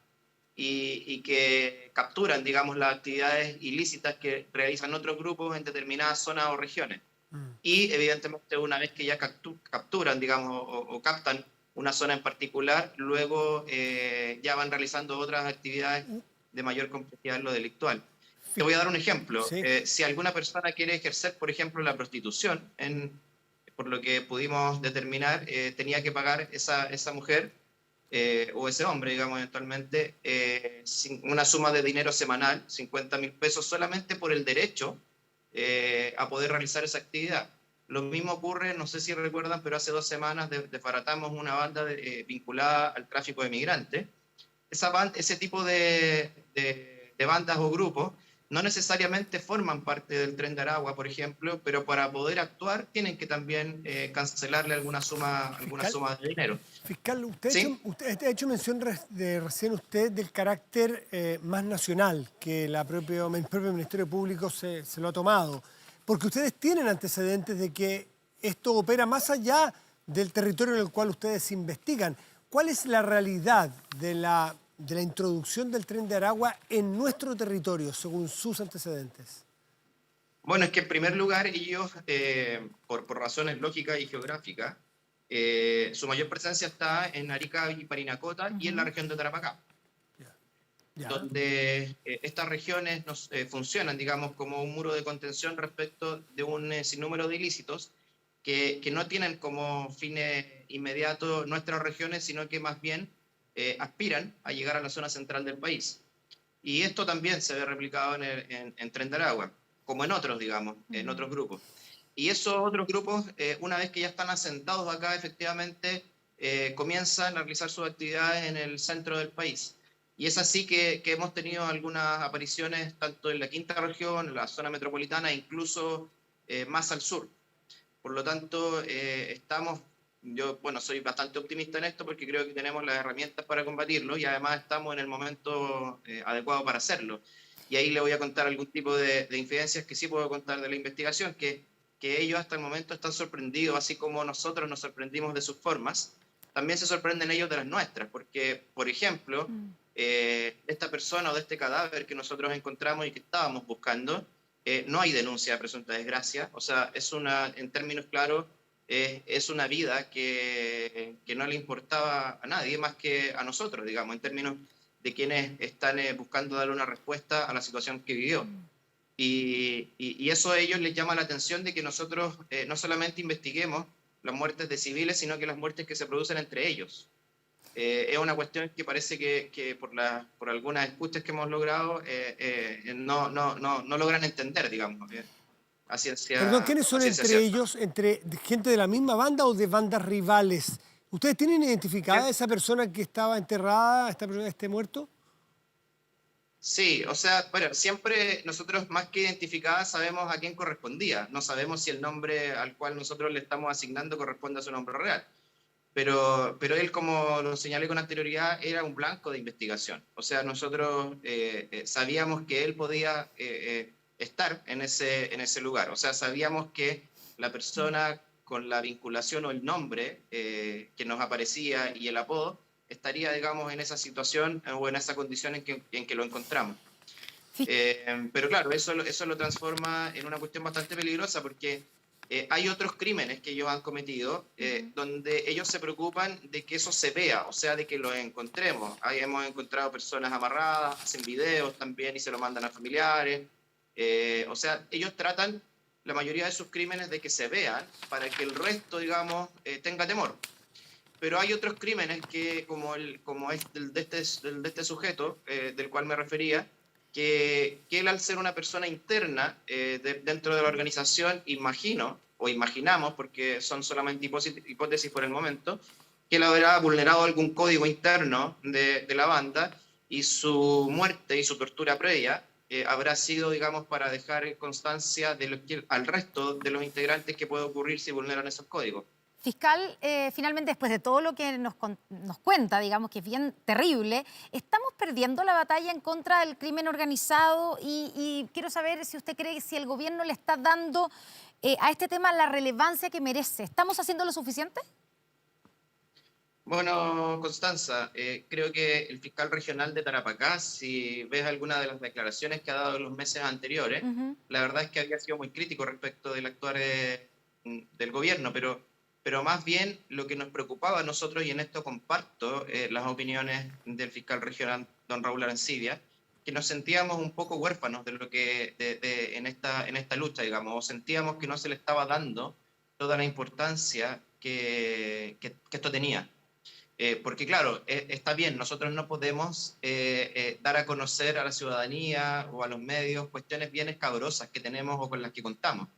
y que capturan, digamos, las actividades ilícitas que realizan otros grupos en determinadas zonas o regiones. Y evidentemente una vez que ya capturan, digamos, o captan una zona en particular, luego ya van realizando otras actividades de mayor complejidad en lo delictual. Te voy a dar un ejemplo. Sí. Si alguna persona quiere ejercer, por ejemplo, la prostitución, por lo que pudimos determinar, tenía que pagar esa mujer o ese hombre, digamos, eventualmente, una suma de dinero semanal, 50.000 pesos, solamente por el derecho a poder realizar esa actividad. Lo mismo ocurre, no sé si recuerdan, pero hace 2 semanas desbaratamos una banda vinculada al tráfico de migrantes. Ese tipo de bandas o grupos no necesariamente forman parte del Tren de Aragua, por ejemplo, pero para poder actuar tienen que también cancelarle alguna suma de dinero. Fiscal, usted, ¿Sí? ha hecho mención recién usted del carácter más nacional que el propio Ministerio Público se lo ha tomado, porque ustedes tienen antecedentes de que esto opera más allá del territorio en el cual ustedes investigan. ¿Cuál es la realidad de la introducción del Tren de Aragua en nuestro territorio, según sus antecedentes? Bueno, es que en primer lugar ellos, por razones lógicas y geográficas, su mayor presencia está en Arica y Parinacota y en la región de Tarapacá. Ya. donde estas regiones funcionan, digamos, como un muro de contención respecto de un sinnúmero de ilícitos que no tienen como fines inmediatos nuestras regiones, sino que más bien aspiran a llegar a la zona central del país. Y esto también se ve replicado en Tren de Aragua, como en otros, digamos, en otros grupos. Y esos otros grupos, una vez que ya están asentados acá, efectivamente, comienzan a realizar sus actividades en el centro del país. Y es así que hemos tenido algunas apariciones tanto en la quinta región, en la zona metropolitana, e incluso más al sur. Por lo tanto, yo, bueno, soy bastante optimista en esto porque creo que tenemos las herramientas para combatirlo y además estamos en el momento adecuado para hacerlo. Y ahí le voy a contar algún tipo de infidencias que sí puedo contar de la investigación, que ellos hasta el momento están sorprendidos, así como nosotros nos sorprendimos de sus formas, también se sorprenden ellos de las nuestras, porque, por ejemplo, esta persona o de este cadáver que nosotros encontramos y que estábamos buscando, no hay denuncia de presunta desgracia, o sea, en términos claros, es una vida que no le importaba a nadie más que a nosotros, digamos, en términos de quienes están buscando darle una respuesta a la situación que vivió. Y eso a ellos les llama la atención de que nosotros no solamente investiguemos las muertes de civiles, sino que las muertes que se producen entre ellos. Es una cuestión que parece que por algunas escuchas que hemos logrado no logran entender, digamos, a Perdón, ciencia, ¿quiénes a son ciencia entre cierta. ellos? ¿Entre gente de la misma banda o de bandas rivales? ¿Ustedes tienen identificada a esa persona que estaba enterrada, esta persona que esté muerto? Sí, o sea, bueno, siempre nosotros más que identificada sabemos a quién correspondía. No sabemos si el nombre al cual nosotros le estamos asignando corresponde a su nombre real. Pero él, como lo señalé con anterioridad, era un blanco de investigación. O sea, nosotros sabíamos que él podía estar en ese lugar. O sea, sabíamos que la persona con la vinculación o el nombre que nos aparecía y el apodo estaría, digamos, en esa situación o en esa condición en que lo encontramos. Pero claro, eso lo transforma en una cuestión bastante peligrosa porque hay otros crímenes que ellos han cometido donde ellos se preocupan de que eso se vea, o sea, de que lo encontremos. Ahí hemos encontrado personas amarradas, hacen videos también y se lo mandan a familiares. O sea, ellos tratan la mayoría de sus crímenes de que se vean para que el resto, digamos, tenga temor. Pero hay otros crímenes que, como es el de este sujeto, del cual me refería, que él, al ser una persona interna dentro de la organización, imagino, o imaginamos, porque son solamente hipótesis por el momento, que él habrá vulnerado algún código interno de la banda y su muerte y su tortura previa habrá sido, digamos, para dejar constancia de al resto de los integrantes que puede ocurrir si vulneran esos códigos. Fiscal, finalmente, después de todo lo que nos cuenta, digamos que es bien terrible, ¿estamos perdiendo la batalla en contra del crimen organizado? Y quiero saber si usted cree que si el gobierno le está dando a este tema la relevancia que merece. ¿Estamos haciendo lo suficiente? Bueno, Constanza, creo que el fiscal regional de Tarapacá, si ves alguna de las declaraciones que ha dado en los meses anteriores, la verdad es que había sido muy crítico respecto del actuar del gobierno, pero más bien lo que nos preocupaba a nosotros, y en esto comparto las opiniones del fiscal regional, don Raúl Arancibia, que nos sentíamos un poco huérfanos de lo que en esta lucha, digamos, o sentíamos que no se le estaba dando toda la importancia que esto tenía. Porque claro, está bien, nosotros no podemos dar a conocer a la ciudadanía o a los medios cuestiones bien escabrosas que tenemos o con las que contamos.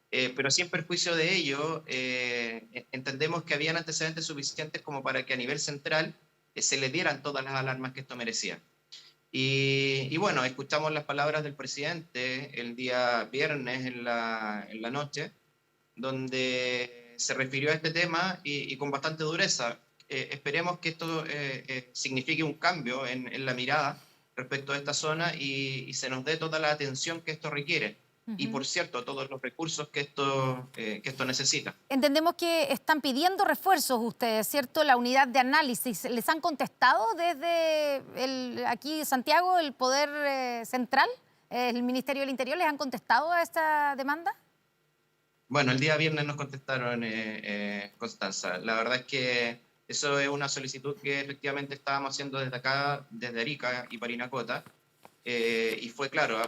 Pero sin perjuicio de ello, entendemos que habían antecedentes suficientes como para que a nivel central se le dieran todas las alarmas que esto merecía. Y bueno, escuchamos las palabras del presidente el día viernes en la noche, donde se refirió a este tema y con bastante dureza. Esperemos que esto signifique un cambio en la mirada respecto a esta zona y se nos dé toda la atención que esto requiere. Y por cierto, todos los recursos que esto necesita. Entendemos que están pidiendo refuerzos ustedes, ¿cierto? La unidad de análisis, ¿les han contestado desde aquí Santiago, el Poder Central, el Ministerio del Interior, les han contestado a esta demanda? Bueno, el día viernes nos contestaron, Constanza. La verdad es que Eso es una solicitud que efectivamente estábamos haciendo desde acá, desde Arica y Parinacota. Y fue claro,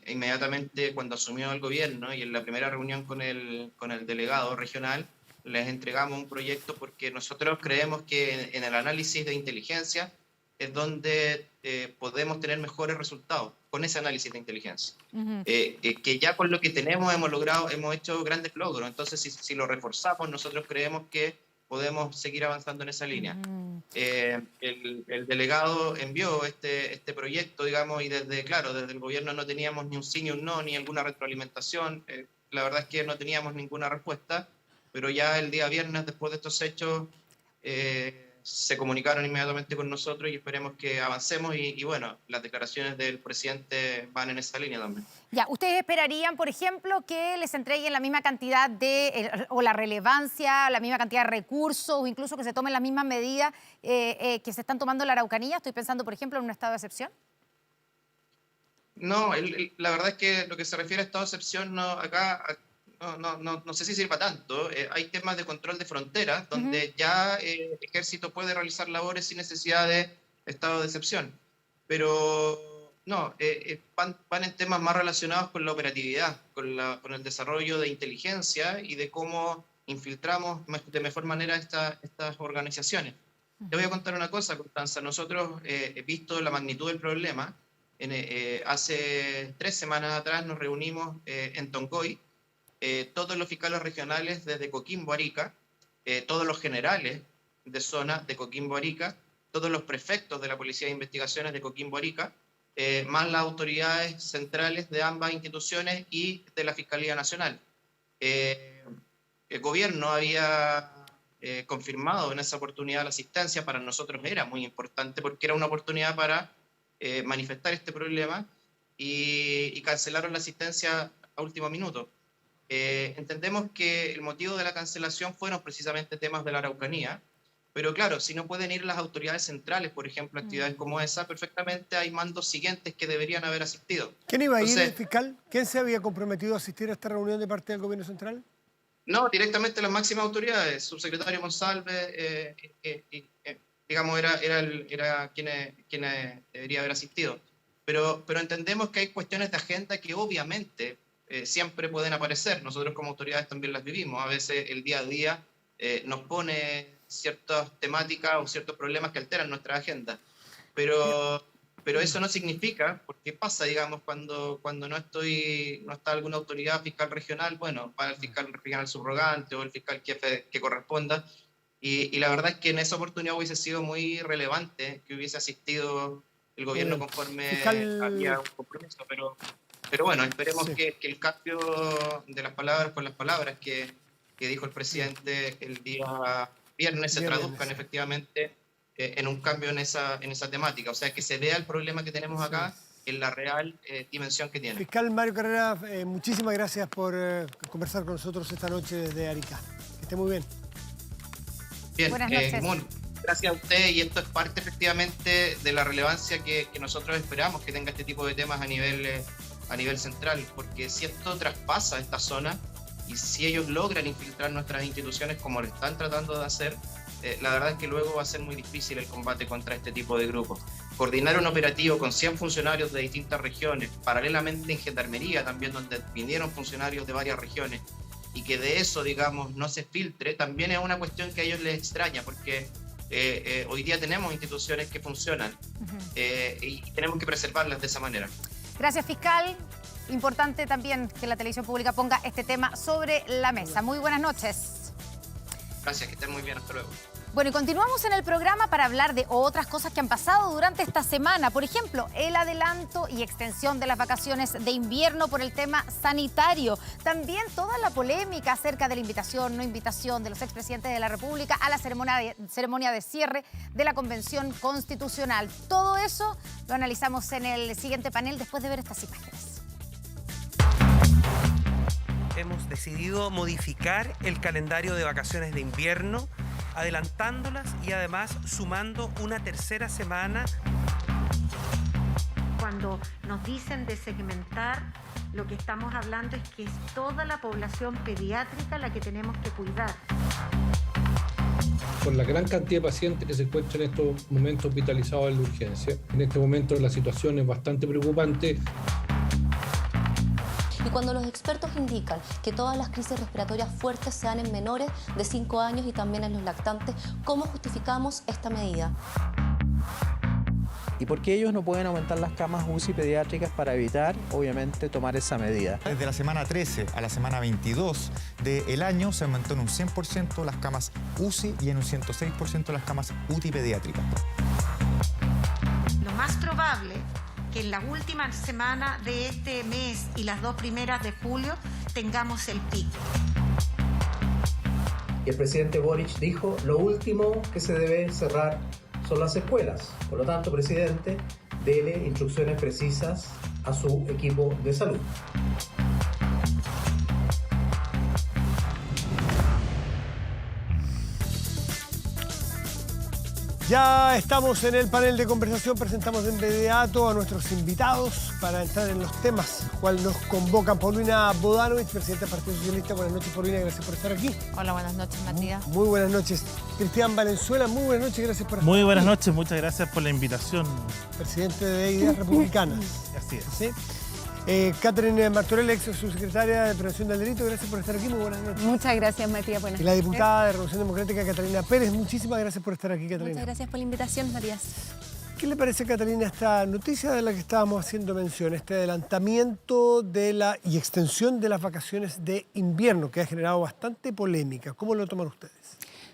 inmediatamente cuando asumió el gobierno y en la primera reunión con el delegado regional, les entregamos un proyecto porque nosotros creemos que en el análisis de inteligencia es donde podemos tener mejores resultados con ese análisis de inteligencia. Que ya con lo que tenemos hemos hecho grandes logros, entonces si lo reforzamos nosotros creemos que podemos seguir avanzando en esa línea. El delegado envió este proyecto, digamos, y desde el gobierno no teníamos ni un sí ni un no, ni alguna retroalimentación. La verdad es que no teníamos ninguna respuesta, pero ya el día viernes, después de estos hechos, se comunicaron inmediatamente con nosotros y esperemos que avancemos y bueno, las declaraciones del presidente van en esa línea también. Ya, ¿ustedes esperarían, por ejemplo, que les entreguen la misma cantidad o la relevancia, la misma cantidad de recursos, o incluso que se tomen las mismas medidas que se están tomando en la Araucanía? Estoy pensando, por ejemplo, en un estado de excepción. No, la verdad es que lo que se refiere a estado de excepción, no sé si sirva tanto. Hay temas de control de fronteras donde ya el ejército puede realizar labores sin necesidad de estado de excepción. Pero no, van en temas más relacionados con la operatividad, con el desarrollo de inteligencia y de cómo infiltramos de mejor manera estas organizaciones. Te voy a contar una cosa, Constanza. Nosotros, visto la magnitud del problema, hace 3 semanas atrás nos reunimos en Tongoy, todos los fiscales regionales desde Coquimbo a Arica, todos los generales de zona de Coquimbo a Arica, todos los prefectos de la Policía de Investigaciones de Coquimbo a Arica, más las autoridades centrales de ambas instituciones y de la Fiscalía Nacional. El gobierno había confirmado en esa oportunidad la asistencia. Para nosotros era muy importante porque era una oportunidad para manifestar este problema y cancelaron la asistencia a último minuto. Entendemos que el motivo de la cancelación fueron precisamente temas de la Araucanía, pero claro, si no pueden ir las autoridades centrales, por ejemplo, actividades como esa, perfectamente hay mandos siguientes que deberían haber asistido. ¿Quién iba a ir, fiscal? ¿Quién se había comprometido a asistir a esta reunión de parte del gobierno central? No, directamente las máximas autoridades, subsecretario Monsalve, digamos, era quien debería haber asistido. Pero entendemos que hay cuestiones de agenda que obviamente siempre pueden aparecer. Nosotros como autoridades también las vivimos. A veces el día a día nos pone ciertas temáticas o ciertos problemas que alteran nuestra agenda. Pero eso no significa, porque pasa, digamos, cuando no está alguna autoridad fiscal regional, bueno, para el fiscal regional subrogante o el fiscal jefe que corresponda. Y la verdad es que en esa oportunidad hubiese sido muy relevante que hubiese asistido el gobierno conforme había un compromiso. Pero bueno, esperemos que el cambio de las palabras con las palabras que dijo el presidente el día viernes se traduzcan efectivamente en un cambio en esa temática. O sea, que se vea el problema que tenemos acá en la real dimensión que tiene. Fiscal Mario Carrera, muchísimas gracias por conversar con nosotros esta noche desde Arica. Que esté muy bien. Bien, buenas noches. Gracias a usted, y esto es parte efectivamente de la relevancia que nosotros esperamos que tenga este tipo de temas a nivel central, porque si esto traspasa esta zona y si ellos logran infiltrar nuestras instituciones como lo están tratando de hacer, la verdad es que luego va a ser muy difícil el combate contra este tipo de grupos. Coordinar un operativo con 100 funcionarios de distintas regiones, paralelamente en Gendarmería también, donde vinieron funcionarios de varias regiones, y que de eso, digamos, no se filtre, también es una cuestión que a ellos les extraña, porque hoy día tenemos instituciones que funcionan y tenemos que preservarlas de esa manera. Gracias, fiscal. Importante también que la televisión pública ponga este tema sobre la mesa. Muy buenas noches. Gracias, que estén muy bien. Hasta luego. Bueno, y continuamos en el programa para hablar de otras cosas que han pasado durante esta semana. Por ejemplo, el adelanto y extensión de las vacaciones de invierno por el tema sanitario. También toda la polémica acerca de la invitación, no invitación de los expresidentes de la República a la ceremonia de cierre de la Convención Constitucional. Todo eso lo analizamos en el siguiente panel después de ver estas imágenes. Hemos decidido modificar el calendario de vacaciones de invierno, adelantándolas y además sumando una tercera semana. Cuando nos dicen de segmentar, lo que estamos hablando es que es toda la población pediátrica la que tenemos que cuidar. por la gran cantidad de pacientes que se encuentran en estos momentos hospitalizados en la urgencia. En este momento la situación es bastante preocupante. Y cuando los expertos indican que todas las crisis respiratorias fuertes se dan en menores de 5 años y también en los lactantes, ¿cómo justificamos esta medida? ¿Y por qué ellos no pueden aumentar las camas UCI pediátricas para evitar, obviamente, tomar esa medida? Desde la semana 13 a la semana 22 del año se aumentó en un 100% las camas UCI y en un 106% las camas UTI pediátricas. Lo más probable que en la última semana de este mes y las 2 primeras de julio tengamos el pico. Y el presidente Boric dijo, lo último que se debe cerrar son las escuelas. Por lo tanto, presidente, dele instrucciones precisas a su equipo de salud. Ya estamos en el panel de conversación, presentamos de inmediato a nuestros invitados para entrar en los temas, cual nos convocan. Paulina Bodanovich, presidenta del Partido Socialista. Buenas noches, Paulina, gracias por estar aquí. Hola, buenas noches, Matías. Muy buenas noches. Cristian Valenzuela, muy buenas noches, gracias por estar aquí. Muy buenas noches, muchas gracias por la invitación. Presidente de Ideas Republicanas. Así es. ¿Sí? Catherine Martorell, ex subsecretaria de Prevención del Delito, gracias por estar aquí, muy buenas noches. Muchas gracias, Matías. Buenas Y la noches. diputada de Revolución Democrática, Catalina Pérez, muchísimas gracias por estar aquí, Catalina. Muchas gracias por la invitación, Matías. ¿Qué le parece, Catalina, esta noticia de la que estábamos haciendo mención, este adelantamiento de la y extensión de las vacaciones de invierno, que ha generado bastante polémica? ¿Cómo lo toman ustedes?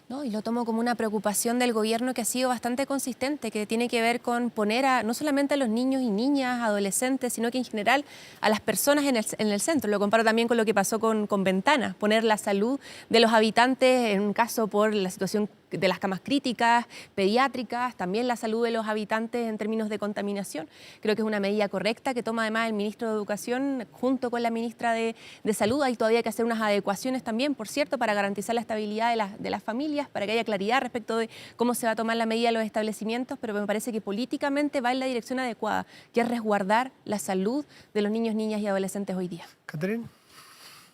No, y lo tomo como una preocupación del gobierno que ha sido bastante consistente, que tiene que ver con poner no solamente a los niños y niñas, adolescentes, sino que en general a las personas en el centro. Lo comparo también con lo que pasó con Ventana, poner la salud de los habitantes, en un caso por la situación de las camas críticas, pediátricas, también la salud de los habitantes en términos de contaminación. Creo que es una medida correcta que toma además el ministro de Educación junto con la ministra de Salud. Hay todavía que hacer unas adecuaciones también, por cierto, para garantizar la estabilidad de las familias, para que haya claridad respecto de cómo se va a tomar la medida de los establecimientos, pero me parece que políticamente va en la dirección adecuada, que es resguardar la salud de los niños, niñas y adolescentes hoy día. Catherine.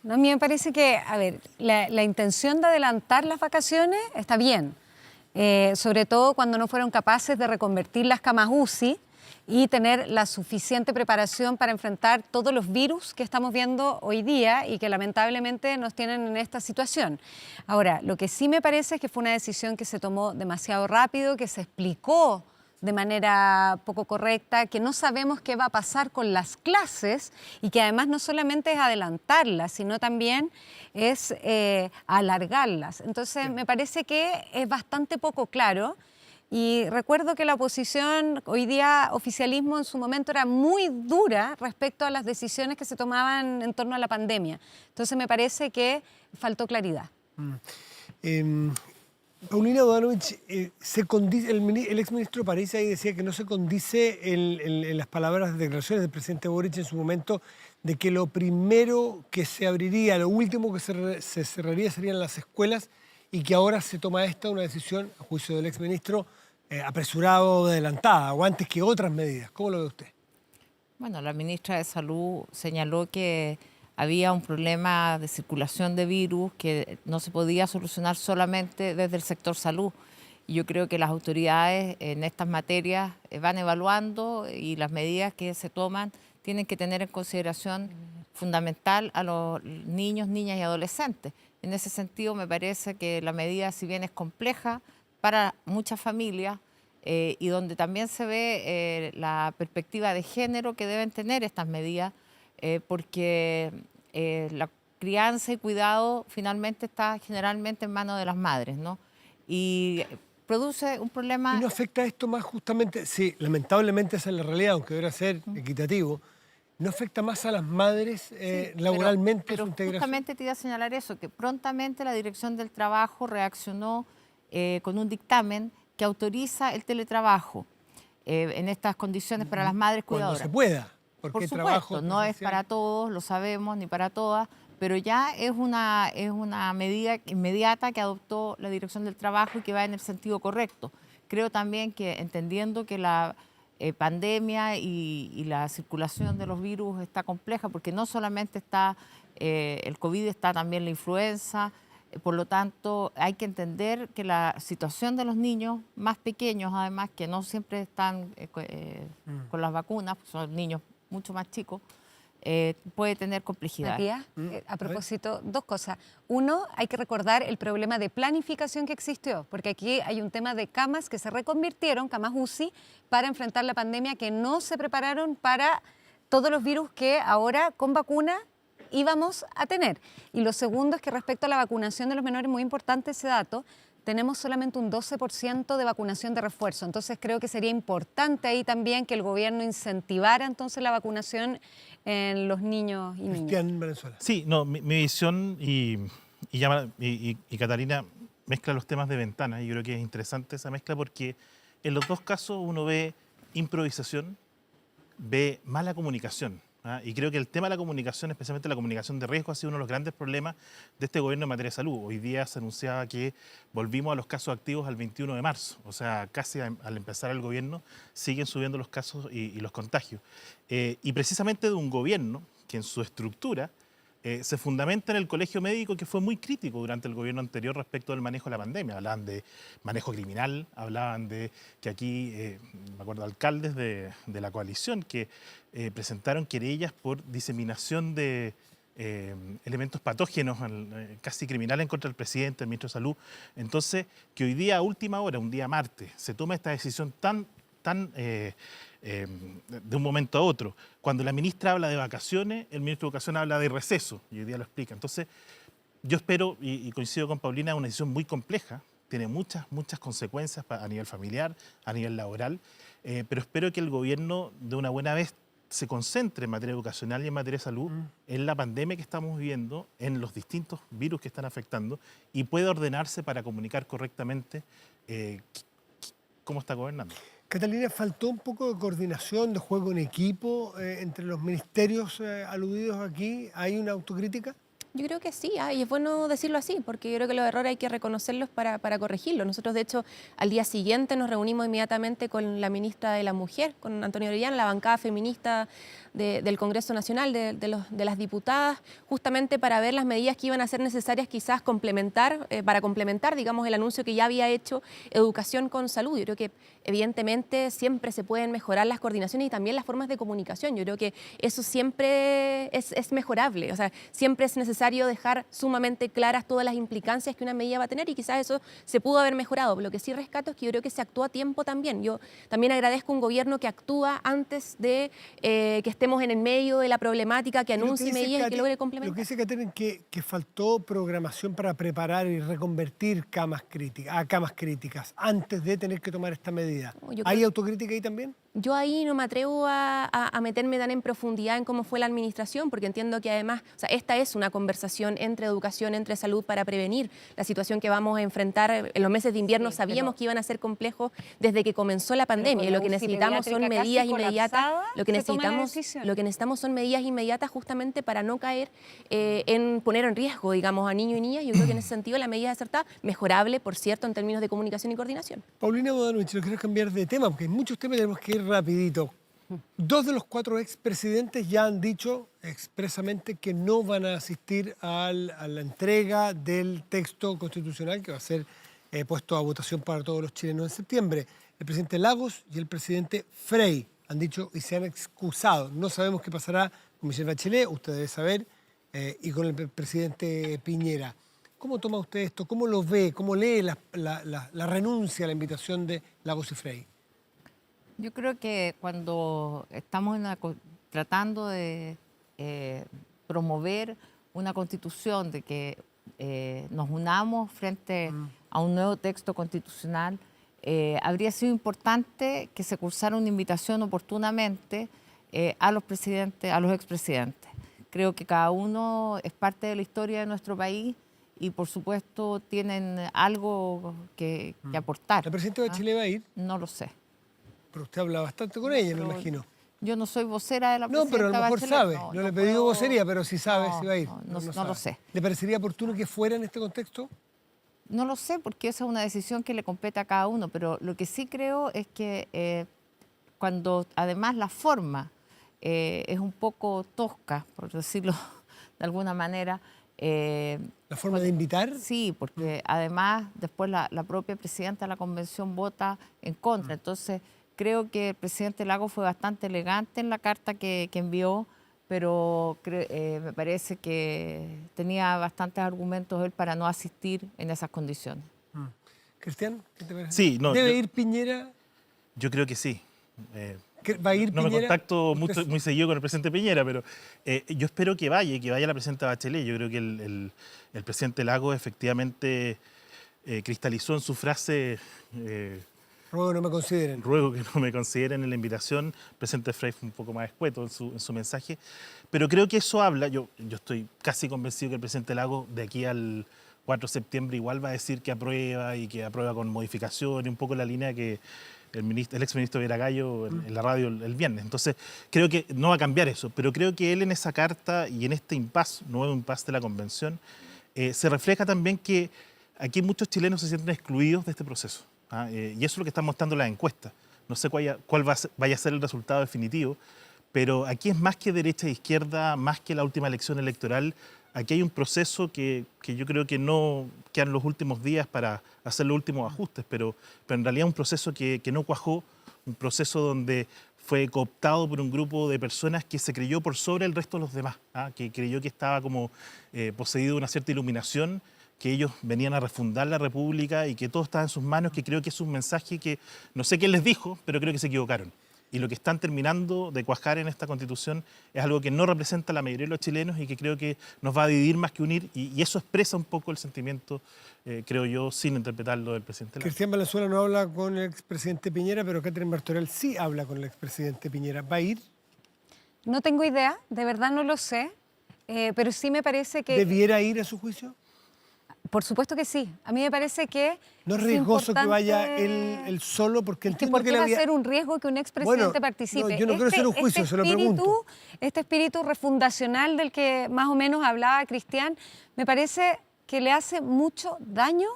No, a mí me parece que, a ver, la intención de adelantar las vacaciones está bien, sobre todo cuando no fueron capaces de reconvertir las camas UCI y tener la suficiente preparación para enfrentar todos los virus que estamos viendo hoy día y que lamentablemente nos tienen en esta situación. Ahora, lo que sí me parece es que fue una decisión que se tomó demasiado rápido, que se explicó de manera poco correcta, que no sabemos qué va a pasar con las clases y que además no solamente es adelantarlas, sino también es alargarlas. Entonces, me parece que es bastante poco claro. Y recuerdo que la oposición, hoy día oficialismo en su momento era muy dura respecto a las decisiones que se tomaban en torno a la pandemia. Entonces me parece que faltó claridad. Paulina Bodanovich, el exministro París ahí decía que no se condice en las palabras de declaraciones del presidente Boric en su momento de que lo primero que se abriría, lo último que se cerraría serían las escuelas y que ahora se toma una decisión, a juicio del exministro, apresurada o adelantada, o antes que otras medidas. ¿Cómo lo ve usted? Bueno, la ministra de Salud señaló que había un problema de circulación de virus que no se podía solucionar solamente desde el sector salud. Y yo creo que las autoridades en estas materias van evaluando y las medidas que se toman tienen que tener en consideración fundamental a los niños, niñas y adolescentes. En ese sentido, me parece que la medida, si bien es compleja para muchas familias y donde también se ve la perspectiva de género que deben tener estas medidas, porque la crianza y cuidado finalmente está generalmente en manos de las madres, ¿no? Y produce un problema... ¿Y no afecta esto más justamente? Sí, lamentablemente esa es la realidad, aunque debería ser equitativo. ¿No afecta más a las madres laboralmente pero su integración? Justamente te iba a señalar eso, que prontamente la Dirección del Trabajo reaccionó con un dictamen que autoriza el teletrabajo en estas condiciones para las madres cuidadoras. Cuando se pueda. Por supuesto, no es para todos, lo sabemos, ni para todas, pero ya es una medida inmediata que adoptó la Dirección del Trabajo y que va en el sentido correcto. Creo también que entendiendo que la pandemia y la circulación de los virus está compleja, porque no solamente está el COVID, está también la influenza, Por lo tanto, hay que entender que la situación de los niños más pequeños, además, que no siempre están con las vacunas, son niños mucho más chicos, puede tener complejidad. Matías, a propósito, dos cosas. Uno, hay que recordar el problema de planificación que existió, porque aquí hay un tema de camas que se reconvirtieron, camas UCI, para enfrentar la pandemia, que no se prepararon para todos los virus que ahora con vacuna íbamos a tener. Y lo segundo es que respecto a la vacunación de los menores, muy importante ese dato, tenemos solamente un 12% de vacunación de refuerzo. Entonces creo que sería importante ahí también que el gobierno incentivara entonces la vacunación en los niños y niñas. Cristian Valenzuela. Sí, no, mi visión y Catalina mezcla los temas de ventana. Y yo creo que es interesante esa mezcla porque en los dos casos uno ve improvisación, ve mala comunicación. Y creo que el tema de la comunicación, especialmente la comunicación de riesgo, ha sido uno de los grandes problemas de este gobierno en materia de salud. Hoy día se anunciaba que volvimos a los casos activos al 21 de marzo. O sea, casi al empezar el gobierno siguen subiendo los casos y los contagios. Y precisamente de un gobierno que en su estructura se fundamenta en el colegio médico, que fue muy crítico durante el gobierno anterior respecto del manejo de la pandemia. Hablaban de manejo criminal, hablaban de que aquí, me acuerdo, alcaldes de la coalición que presentaron querellas por diseminación de elementos patógenos casi criminales en contra del presidente, el ministro de Salud. Entonces, que hoy día, a última hora, un día martes, se toma esta decisión tan de un momento a otro. Cuando la ministra habla de vacaciones, el ministro de Educación habla de receso, y hoy día lo explica. Entonces, yo espero, y coincido con Paulina, una decisión muy compleja, tiene muchas consecuencias a nivel familiar, a nivel laboral, pero espero que el gobierno de una buena vez se concentre en materia educacional y en materia de salud, en la pandemia que estamos viviendo, en los distintos virus que están afectando, y pueda ordenarse para comunicar correctamente cómo está gobernando. Catalina, ¿faltó un poco de coordinación, de juego en equipo entre los ministerios aludidos aquí? ¿Hay una autocrítica? Yo creo que sí, y es bueno decirlo así, porque yo creo que los errores hay que reconocerlos para corregirlos. Nosotros, de hecho, al día siguiente nos reunimos inmediatamente con la ministra de la Mujer, con Antonio Orellana, la bancada feminista del Congreso Nacional, de las diputadas, justamente para ver las medidas que iban a ser necesarias quizás para complementar, digamos, el anuncio que ya había hecho Educación con Salud. Yo creo que evidentemente siempre se pueden mejorar las coordinaciones y también las formas de comunicación. Yo creo que eso siempre es mejorable, o sea, siempre es necesario dejar sumamente claras todas las implicancias que una medida va a tener y quizás eso se pudo haber mejorado. Pero lo que sí rescato es que yo creo que se actúa a tiempo también. Yo también agradezco a un gobierno que actúa antes de que estemos en el medio de la problemática, que anuncie medidas y que logre complementar. Lo que dice Catherine que faltó programación para preparar y reconvertir camas críticas antes de tener que tomar esta medida. ¿Hay autocrítica ahí también? Yo ahí no me atrevo a meterme tan en profundidad en cómo fue la administración, porque entiendo que además, o sea, esta es una conversación entre educación, entre salud, para prevenir la situación que vamos a enfrentar en los meses de invierno. Sabíamos que iban a ser complejos desde que comenzó la pandemia, y lo que necesitamos son medidas inmediatas. Lo que necesitamos son medidas inmediatas justamente para no caer en poner en riesgo, digamos, a niños y niñas. Yo creo que en ese sentido la medida acertada, mejorable, por cierto, en términos de comunicación y coordinación. Paulina Bodanovich, no quiero cambiar de tema, porque hay muchos temas, tenemos que ir rapidito. 2 de los 4 expresidentes ya han dicho expresamente que no van a asistir a la entrega del texto constitucional que va a ser puesto a votación para todos los chilenos en septiembre. El presidente Lagos y el presidente Frey han dicho y se han excusado. No sabemos qué pasará con Michelle Bachelet, usted debe saber, y con el presidente Piñera. ¿Cómo toma usted esto? ¿Cómo lo ve? ¿Cómo lee la renuncia a la invitación de Lagos y Frey? Yo creo que cuando estamos tratando de promover una constitución, de que nos unamos frente a un nuevo texto constitucional, habría sido importante que se cursara una invitación oportunamente a los presidentes, a los expresidentes. Creo que cada uno es parte de la historia de nuestro país y, por supuesto, tienen algo que aportar. ¿La presidenta Bachelet va a ir? No lo sé. Pero usted habla bastante con ella, me imagino. Yo no soy vocera de la presidenta. No, pero a lo mejor Bachelet. sabe. No le he pedido vocería, pero sí sabe si va a ir. No lo sé. ¿Le parecería oportuno que fuera en este contexto? No lo sé, porque esa es una decisión que le compete a cada uno, pero lo que sí creo es que cuando además la forma es un poco tosca, por decirlo de alguna manera, ¿La forma de invitar? Sí, porque además después la propia presidenta de la convención vota en contra. Entonces, creo que el presidente Lagos fue bastante elegante en la carta que envió, pero me parece que tenía bastantes argumentos él para no asistir en esas condiciones. Cristian, ¿qué te parece? Sí, no, ¿Debe ir Piñera? Yo creo que sí. ¿Va a ir no Piñera? me contacto muy seguido con el presidente Piñera, pero yo espero que vaya la presidenta Bachelet. Yo creo que el presidente Lagos efectivamente cristalizó en su frase ruego no me consideren. Ruego que no me consideren en la invitación. El presidente Frey fue un poco más escueto en su mensaje, pero creo que eso habla, yo estoy casi convencido que el presidente Lagos de aquí al 4 de septiembre igual va a decir que aprueba y que aprueba con modificación, y un poco la línea que el exministro Viragallo en la radio el viernes. Entonces, creo que no va a cambiar eso, pero creo que él en esa carta y en este nuevo impasse de la convención, se refleja también que aquí muchos chilenos se sienten excluidos de este proceso. Y eso es lo que están mostrando las encuestas. No sé cuál vaya a ser el resultado definitivo, pero aquí es más que derecha e izquierda, más que la última elección electoral. Aquí hay un proceso que yo creo que no quedan los últimos días para hacer los últimos ajustes, pero en realidad un proceso que no cuajó, un proceso donde fue cooptado por un grupo de personas que se creyó por sobre el resto de los demás, que creyó que estaba como poseído de una cierta iluminación, que ellos venían a refundar la República y que todo estaba en sus manos, que creo que es un mensaje que no sé quién les dijo, pero creo que se equivocaron. Y lo que están terminando de cuajar en esta Constitución es algo que no representa a la mayoría de los chilenos y que creo que nos va a dividir más que unir, y eso expresa un poco el sentimiento, creo yo, sin interpretarlo del presidente Lagos. Cristian Valenzuela no habla con el expresidente Piñera, pero Catherine Martorell sí habla con el expresidente Piñera. ¿Va a ir? No tengo idea, de verdad no lo sé, pero sí me parece que... ¿Debiera ir a su juicio? Por supuesto que sí. A mí me parece que... ¿No es riesgoso que vaya él solo? Porque entiendo ¿Por qué que va a ser un riesgo que un expresidente participe? No, yo no quiero hacer un juicio, se lo pregunto. Este espíritu refundacional del que más o menos hablaba Cristian, me parece que le hace mucho daño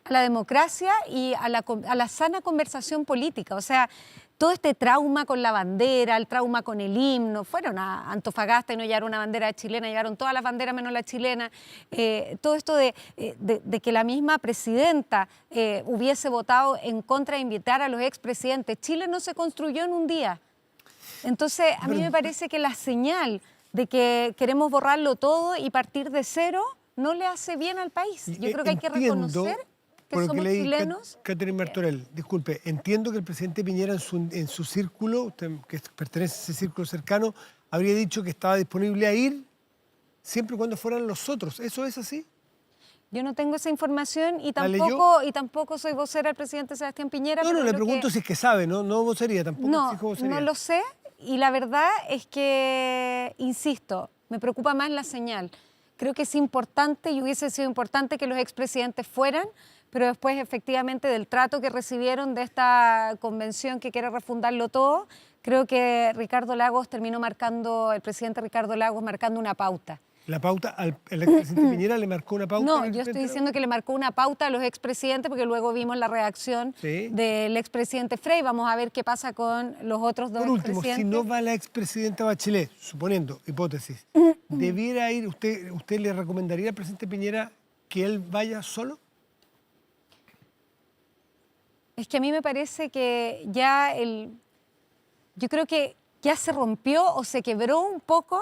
a la democracia y a la sana conversación política. O sea, todo este trauma con la bandera, el trauma con el himno, fueron a Antofagasta y no llevaron una bandera chilena, llevaron todas las banderas menos la chilena, todo esto de que la misma presidenta hubiese votado en contra de invitar a los expresidentes. Chile no se construyó en un día. Entonces, a mí me parece que la señal de que queremos borrarlo todo y partir de cero no le hace bien al país. Yo creo que hay que reconocer que somos chilenos. Catherine Martorell, disculpe, entiendo que el presidente Piñera en su círculo, usted que pertenece a ese círculo cercano, habría dicho que estaba disponible a ir siempre y cuando fueran los otros. ¿Eso es así? Yo no tengo esa información y tampoco soy vocera del presidente Sebastián Piñera. No, le pregunto si es que sabe, no vocería, tampoco exijo vocería. No lo sé, y la verdad es que, insisto, me preocupa más la señal. Creo que es importante y hubiese sido importante que los expresidentes fueran, pero después efectivamente del trato que recibieron de esta convención que quiere refundarlo todo, creo que el presidente Ricardo Lagos marcando una pauta. ¿La pauta el expresidente Piñera le marcó una pauta? No, yo estoy diciendo que le marcó una pauta a los expresidentes porque luego vimos la reacción del expresidente Frey. Vamos a ver qué pasa con los otros dos expresidentes. Por último, si no va la expresidenta Bachelet, suponiendo, hipótesis, ¿debiera ir, usted le recomendaría al presidente Piñera que él vaya solo? Es que a mí me parece que yo creo que ya se rompió o se quebró un poco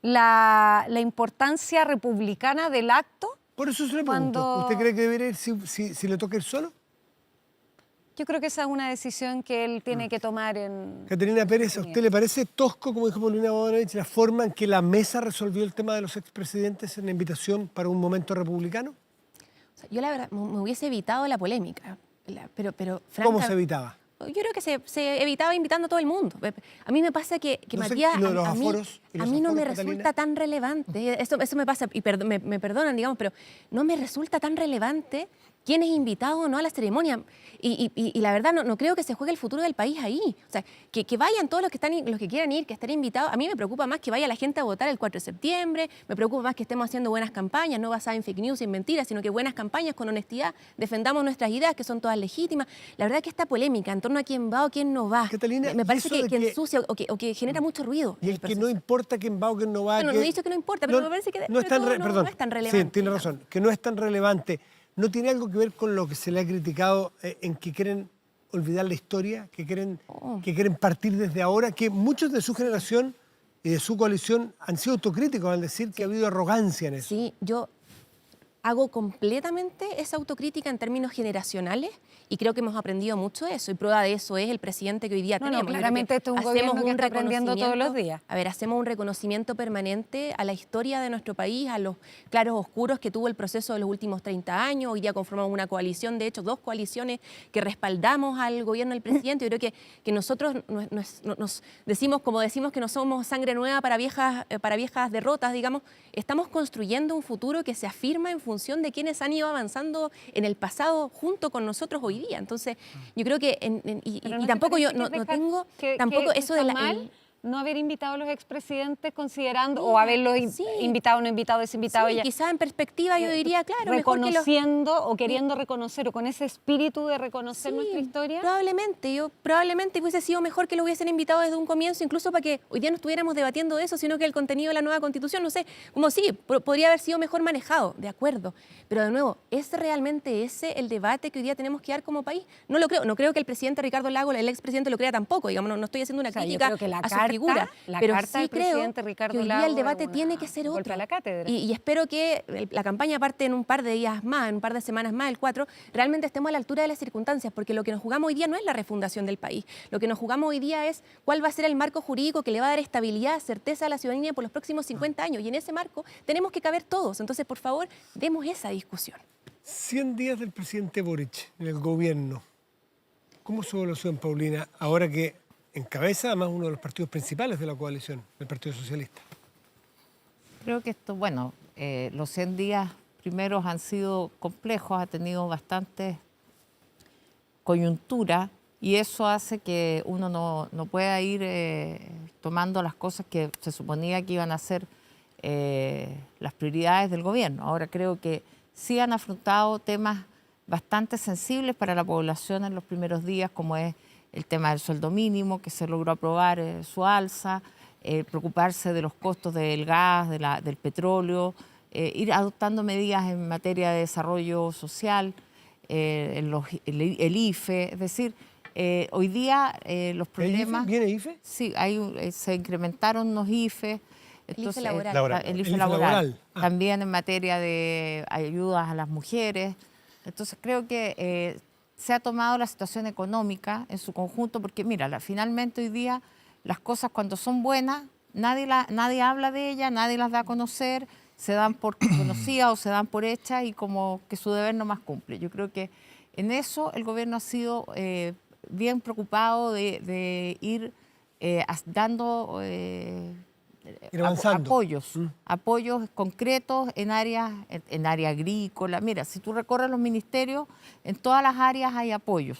la importancia republicana del acto. Por eso se le pregunto, ¿usted cree que debería ir si le toca ir solo? Yo creo que esa es una decisión que él tiene que tomar Caterina Pérez, ¿a usted le parece tosco, como dijo Paulina Bodanovich, la forma en que la mesa resolvió el tema de los expresidentes en la invitación para un momento republicano? O sea, yo la verdad me hubiese evitado la polémica. Pero ¿Cómo se evitaba? Yo creo que se evitaba invitando a todo el mundo. A mí me pasa que Matías, a mí no me resulta tan relevante, eso me pasa, y me perdonan, digamos, pero no me resulta tan relevante quién es invitado o no a la ceremonia. Y la verdad no creo que se juegue el futuro del país ahí. O sea, que vayan todos los que quieran ir, que estén invitados. A mí me preocupa más que vaya la gente a votar el 4 de septiembre, me preocupa más que estemos haciendo buenas campañas, no basadas en fake news y en mentiras, sino que buenas campañas con honestidad, defendamos nuestras ideas, que son todas legítimas. La verdad que esta polémica en torno a quién va o quién no va, Catalina, me parece que ensucia o que genera mucho ruido. Y el que no importa quién va o quién no va. No he dicho que no importa, pero me parece que no es tan relevante. Sí, tiene razón, que no es tan relevante. ¿No tiene algo que ver con lo que se le ha criticado en que quieren olvidar la historia, que quieren partir desde ahora, que muchos de su generación y de su coalición han sido autocríticos al decir que ha habido arrogancia en eso? Sí, yo hago completamente esa autocrítica en términos generacionales y creo que hemos aprendido mucho de eso. Y prueba de eso es el presidente que hoy día tenemos. Claramente esto es un gobierno que está aprendiendo todos los días. A ver, hacemos un reconocimiento permanente a la historia de nuestro país, a los claros oscuros que tuvo el proceso de los últimos 30 años. Hoy día conformamos una coalición, de hecho, 2 coaliciones que respaldamos al gobierno del presidente. Yo creo que nosotros nos decimos, como decimos que no somos sangre nueva para viejas derrotas, digamos, estamos construyendo un futuro que se afirma en función de quienes han ido avanzando en el pasado junto con nosotros hoy día. Entonces, yo creo que, tampoco yo no tengo, tampoco eso de la... no haber invitado a los expresidentes considerando, o haberlos invitado, no invitado, desinvitado. Sí, quizás en perspectiva yo diría, claro, reconociendo mejor que o queriendo reconocer, o con ese espíritu de reconocer nuestra historia. Probablemente hubiese sido mejor que lo hubiesen invitado desde un comienzo, incluso para que hoy día no estuviéramos debatiendo de eso, sino que el contenido de la nueva Constitución, no sé, como sí, podría haber sido mejor manejado, de acuerdo. Pero de nuevo, ¿es realmente ese el debate que hoy día tenemos que dar como país? No lo creo. No creo que el presidente Ricardo Lagos, el expresidente, lo crea tampoco. Digamos, no estoy haciendo una crítica a su figura, pero sí creo que hoy día el debate tiene que ser otro. Y espero que la campaña parte en un par de días más, en un par de semanas más, el 4, realmente estemos a la altura de las circunstancias, porque lo que nos jugamos hoy día no es la refundación del país. Lo que nos jugamos hoy día es cuál va a ser el marco jurídico que le va a dar estabilidad, certeza a la ciudadanía por los próximos 50 años. Y en ese marco tenemos que caber todos. Entonces, por favor, demos esa discusión. 100 días del presidente Boric en el gobierno. ¿Cómo su evaluación, Paulina, ahora que encabeza además uno de los partidos principales de la coalición, el Partido Socialista? Creo que esto, los 100 días primeros han sido complejos, ha tenido bastante coyuntura y eso hace que uno no pueda ir tomando las cosas que se suponía que iban a ser las prioridades del gobierno. Ahora creo que sí han afrontado temas bastante sensibles para la población en los primeros días, como es el tema del sueldo mínimo, que se logró aprobar su alza, preocuparse de los costos del gas, del petróleo, ir adoptando medidas en materia de desarrollo social, el IFE, es decir, hoy día los problemas... ¿Viene IFE? Sí, se incrementaron los IFE. Entonces, el IFE laboral. También en materia de ayudas a las mujeres. Entonces creo que se ha tomado la situación económica en su conjunto, porque mira, finalmente hoy día las cosas cuando son buenas, nadie habla de ellas, nadie las da a conocer, se dan por conocidas o se dan por hechas y como que su deber no más cumple. Yo creo que en eso el gobierno ha sido bien preocupado de ir dando apoyos concretos en área agrícola. Mira, si tú recorres los ministerios, en todas las áreas hay apoyos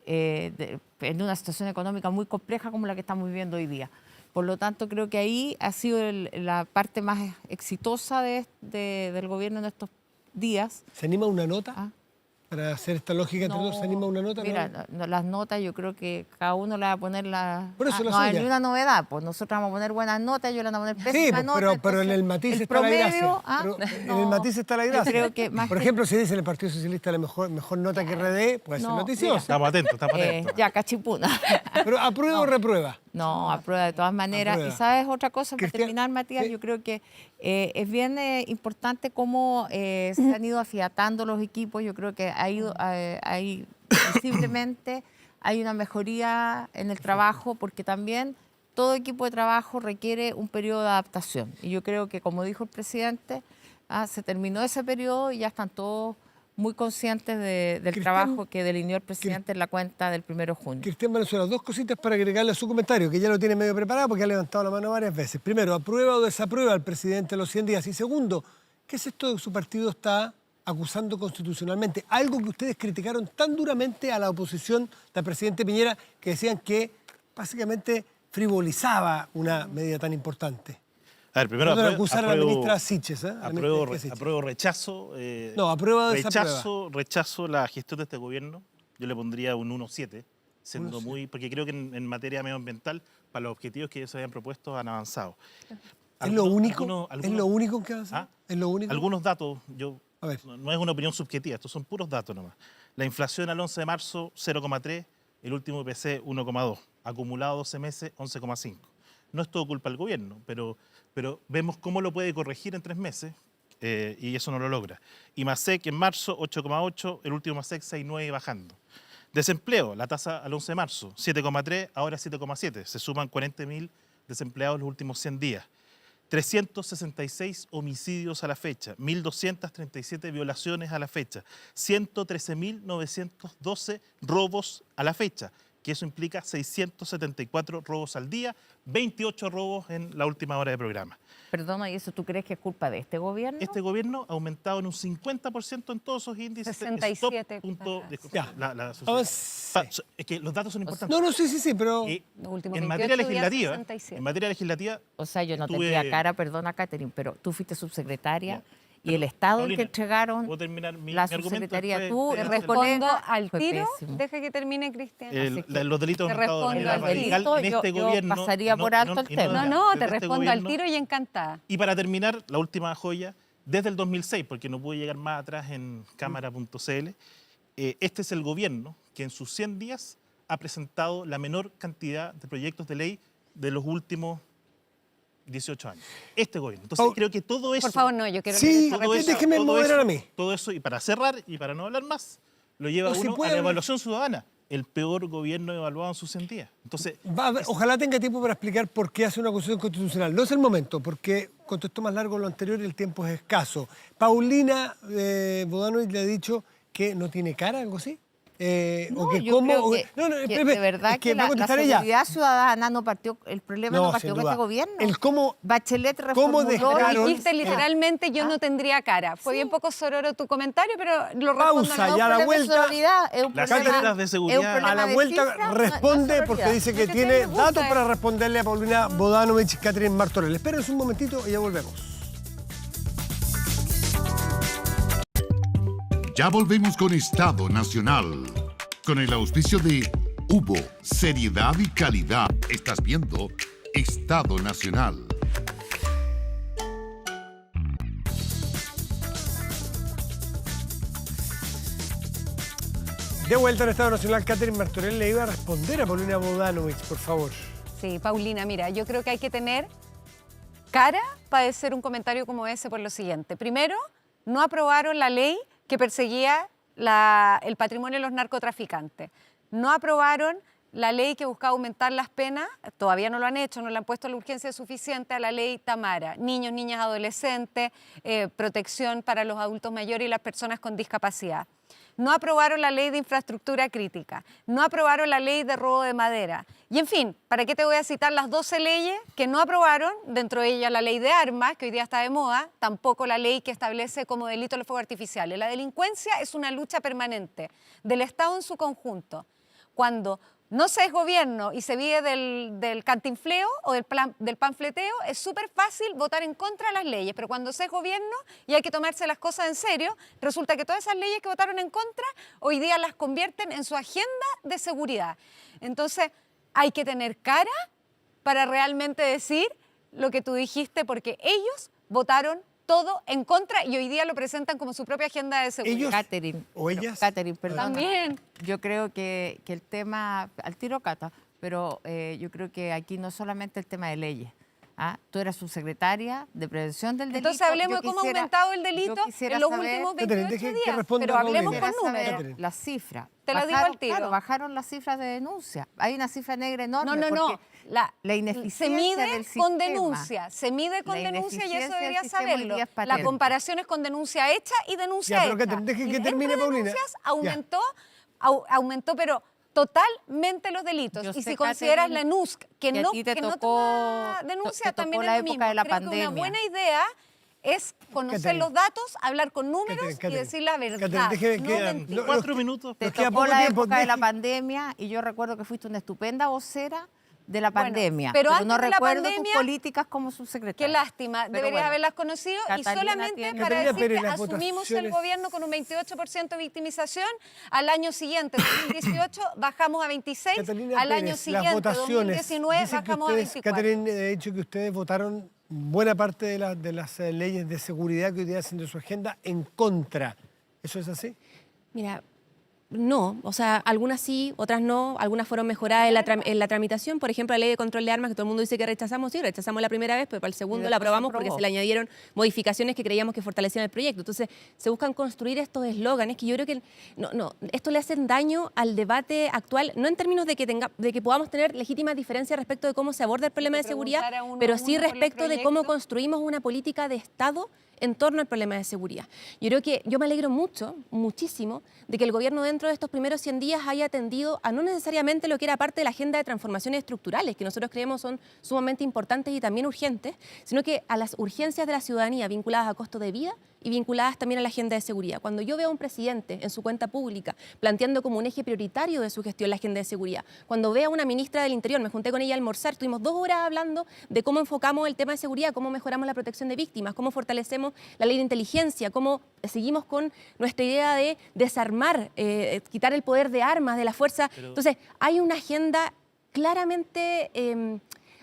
en una situación económica muy compleja como la que estamos viviendo hoy día. Por lo tanto, creo que ahí ha sido la parte más exitosa del gobierno en estos días. ¿Se anima una nota? Para hacer esta lógica entre todos, ¿se anima una nota? Mira, las notas yo creo que cada uno le va a poner Por eso no hay una novedad, pues nosotros vamos a poner buenas notas, yo le voy a poner pésimas notas. Pero en el matiz está la gracia. En el matiz está la gracia. Creo que por ejemplo, si dice el Partido Socialista la mejor nota que RD, puede ser noticiosa. Estamos atentos. Ya, cachipuna. ¿Pero aprueba o reprueba? No, aprueba de todas maneras. Y sabes otra cosa, para terminar, Matías, yo creo que es bien importante cómo se han ido afiatando los equipos. Yo creo que visiblemente hay una mejoría en el trabajo, porque también todo equipo de trabajo requiere un periodo de adaptación. Y yo creo que, como dijo el presidente, se terminó ese periodo y ya están todos muy conscientes del trabajo que delineó el presidente en la cuenta del 1 de junio. Cristian Valenzuela, 2 cositas para agregarle a su comentario, que ya lo tiene medio preparado porque ha levantado la mano varias veces. Primero, ¿aprueba o desaprueba al presidente los 100 días? Y segundo, ¿qué es esto de que su partido está acusando constitucionalmente, algo que ustedes criticaron tan duramente a la oposición del presidente Piñera, que decían que básicamente frivolizaba una medida tan importante. A ver, primero acusar a la ministra Siches. Apruebo, rechazo. No, aprueba o desaprueba. Rechazo la gestión de este gobierno. Yo le pondría un 1,7, siendo muy, porque creo que en materia medioambiental, para los objetivos que ellos se habían propuesto, han avanzado. ¿Es lo único? ¿Es lo único que avanzado? ¿Es lo único? Algunos datos, no es una opinión subjetiva, estos son puros datos nomás. La inflación al 11 de marzo, 0,3, el último IPC, 1,2. Acumulado 12 meses, 11,5. No es todo culpa del gobierno, pero vemos cómo lo puede corregir en 3 meses y eso no lo logra. Y MASEC en marzo, 8,8, el último MASEC 6,9 bajando. Desempleo, la tasa al 11 de marzo, 7,3, ahora 7,7. Se suman 40.000 desempleados los últimos 100 días. 366 homicidios a la fecha, 1.237 violaciones a la fecha, 113.912 robos a la fecha, que eso implica 674 robos al día, 28 robos en la última hora de programa. Perdona, ¿y eso tú crees que es culpa de este gobierno? Este gobierno ha aumentado en un 50% en todos esos índices. 67. Es que los datos son importantes. No, sí, pero... En materia legislativa... O sea, yo no tendría cara, perdona, Catherine, pero tú fuiste subsecretaria... Y el estado en que entregaron la subsecretaría, tú te respondo al tiro, deja que termine Cristian. Los delitos te respondo al tiro, en este gobierno pasaría por alto el tema. No, te respondo al tiro y encantada. Y para terminar, la última joya, desde el 2006, porque no pude llegar más atrás en cámara.cl, este es el gobierno que en sus 100 días ha presentado la menor cantidad de proyectos de ley de los últimos 18 años. Este gobierno. Entonces creo que todo eso... Por favor, no, yo quiero... Sí, déjeme moderar a mí. Todo eso, y para cerrar, y para no hablar más, lo lleva uno a la evaluación ciudadana. El peor gobierno evaluado en sus 100 días. Entonces... Ojalá tenga tiempo para explicar por qué hace una acusación constitucional. No es el momento, porque contestó más largo lo anterior y el tiempo es escaso. Paulina Bodanovich le ha dicho que no tiene cara, algo así. De verdad que la seguridad ciudadana no partió, el problema no partió con este gobierno. Bachelet reformuló. Lo dijiste literalmente, yo no tendría cara. Fue bien poco sororo tu comentario, pero lo respondo. Pausa, y a la vuelta, las cámaras de seguridad. A la vuelta responde porque dice que tiene datos para responderle a Paulina Bodanovich y Catherine Martorell. Espérense un momentito y ya volvemos. Ya volvemos con Estado Nacional, con el auspicio de Hubo, seriedad y calidad. Estás viendo Estado Nacional. De vuelta en Estado Nacional, Catherine Martorell le iba a responder a Paulina Bodanovich, por favor. Sí, Paulina, mira, yo creo que hay que tener cara para decir un comentario como ese por lo siguiente. Primero, no aprobaron la ley que perseguía el patrimonio de los narcotraficantes. No aprobaron la ley que buscaba aumentar las penas, todavía no lo han hecho, no le han puesto la urgencia suficiente a la ley Tamara. Niños, niñas, adolescentes, protección para los adultos mayores y las personas con discapacidad. No aprobaron la ley de infraestructura crítica, no aprobaron la ley de robo de madera. Y en fin, ¿para qué te voy a citar las 12 leyes que no aprobaron? Dentro de ellas la ley de armas, que hoy día está de moda, tampoco la ley que establece como delito los fuegos artificiales. La delincuencia es una lucha permanente del Estado en su conjunto. Cuando no se es gobierno y se vive del cantinfleo o del panfleteo, es súper fácil votar en contra de las leyes, pero cuando se es gobierno y hay que tomarse las cosas en serio, resulta que todas esas leyes que votaron en contra, hoy día las convierten en su agenda de seguridad. Entonces, hay que tener cara para realmente decir lo que tú dijiste, porque ellos votaron todo en contra y hoy día lo presentan como su propia agenda de seguridad. ¿Ellos Catherine, o ellas? Catherine, perdón. También. Yo creo que el tema, al tiro Cata, pero yo creo que aquí no solamente el tema de leyes. Tú eras subsecretaria de Prevención del Delito. Entonces hablemos de cómo ha aumentado el delito en los últimos 28 días. Pero hablemos con números. Las cifras. Te lo digo al tiro. Claro, bajaron las cifras de denuncia. Hay una cifra negra enorme. No. La ineficiencia se mide del con sistema. denuncia. Se mide con denuncia y eso deberías saberlo. La comparación es con denuncia hecha y denuncia hecha. Deje que termine, Paulina. Aumentó, pero totalmente los delitos. Y si consideras la NUSC, que no toma denuncia, también es lo mismo. De la Creo que una buena idea es conocer Caterina. los datos, hablar con números Caterina, y decir la verdad. Caterina, déjeme no que- mentir. no, 4 minutos. Te Nos queda tocó poco la tiempo, época de la deje- pandemia y yo recuerdo que fuiste una estupenda vocera de la Bueno, pandemia. pero no antes de la recuerdo tus pandemia, políticas como Qué subsecretaria. lástima, Pero deberías bueno, haberlas conocido y Catalina solamente tiene- para Catalina decir Pérez, que las asumimos el votaciones- gobierno con un 28% de victimización, al año siguiente, 2018, bajamos a 26, Catalina al año Pérez, siguiente, las votaciones. 2019, Dicen que bajamos a ustedes, 24. Caterina, he dicho que ustedes votaron buena parte de las leyes de seguridad que hoy día hacen de su agenda en contra. ¿Eso es así? Mira, no, o sea, algunas sí, otras no, algunas fueron mejoradas en la tramitación. Por ejemplo, la ley de control de armas, que todo el mundo dice que rechazamos, sí, rechazamos la primera vez, pero para el segundo la después se aprobamos porque aprobó. se le añadieron modificaciones que creíamos que fortalecían el proyecto. Entonces, se buscan construir estos eslóganes que yo creo que esto le hacen daño al debate actual, no en términos de que podamos tener legítimas diferencias respecto de cómo se aborda el problema de seguridad, preguntar a uno pero a sí uno por los respecto de cómo proyectos. construimos una política de Estado en torno al problema de seguridad. Yo creo que yo me alegro muchísimo, de que el gobierno dentro de estos primeros 100 días haya atendido a no necesariamente lo que era parte de la agenda de transformaciones estructurales, que nosotros creemos son sumamente importantes y también urgentes, sino que a las urgencias de la ciudadanía vinculadas a costo de vida y vinculadas también a la agenda de seguridad. Cuando yo veo a un presidente en su cuenta pública planteando como un eje prioritario de su gestión la agenda de seguridad, cuando veo a una ministra del Interior, me junté con ella a almorzar, estuvimos 2 horas hablando de cómo enfocamos el tema de seguridad, cómo mejoramos la protección de víctimas, cómo fortalecemos la ley de inteligencia, cómo seguimos con nuestra idea de desarmar, quitar el poder de armas de la fuerza. Entonces, hay una agenda claramente...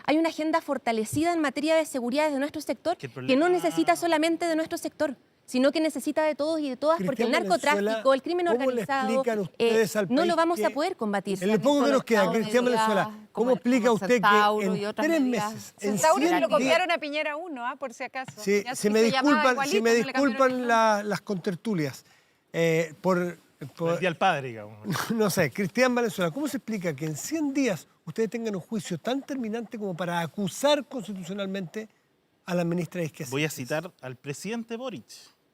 hay una agenda fortalecida en materia de seguridad desde nuestro sector que no necesita solamente de nuestro sector, sino que necesita de todos y de todas, porque el Cristian narcotráfico, Valenzuela, el crimen ¿cómo le organizado, explican ustedes al no país lo vamos a que- poder combatir. En el poco que nos queda, Cristian Valenzuela, ¿cómo explica usted que en 3 meses, en Centauro se 100 lo días, copiaron a Piñera 1, por si acaso. Sí, Ya si me llamaba disculpan, si igualito, me no le cambiaron disculpan el nombre. las contertulias, por El día al padre, digamos. no sé, Cristian Valenzuela, ¿cómo se explica que en 100 días ustedes tengan un juicio tan terminante como para acusar constitucionalmente a la ministra de Izquierda? Voy a citar al presidente Boric,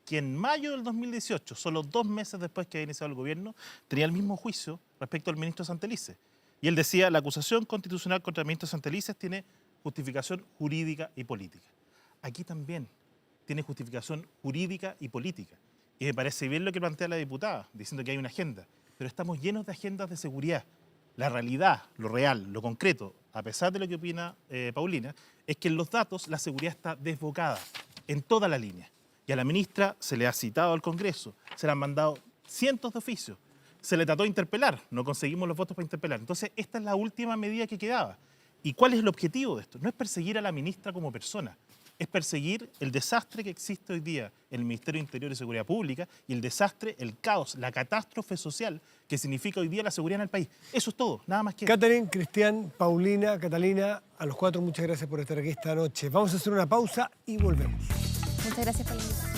que en mayo del 2018, solo 2 meses después que había iniciado el gobierno, tenía el mismo juicio respecto al ministro Santelices. Y él decía, la acusación constitucional contra el ministro Santelices tiene justificación jurídica y política. Aquí también tiene justificación jurídica y política. Y me parece bien lo que plantea la diputada, diciendo que hay una agenda. Pero estamos llenos de agendas de seguridad. La realidad, lo real, lo concreto, a pesar de lo que opina Paulina, es que en los datos la seguridad está desbocada en toda la línea. Y a la ministra se le ha citado al Congreso, se le han mandado cientos de oficios, se le trató de interpelar, no conseguimos los votos para interpelar. Entonces, esta es la última medida que quedaba. ¿Y cuál es el objetivo de esto? No es perseguir a la ministra como persona, es perseguir el desastre que existe hoy día en el Ministerio de Interior y Seguridad Pública y el desastre, el caos, la catástrofe social que significa hoy día la seguridad en el país. Eso es todo, nada más que... Catherine, Cristian, Paulina, Catalina, a los 4 muchas gracias por estar aquí esta noche. Vamos a hacer una pausa y volvemos. Muchas gracias por la invitación.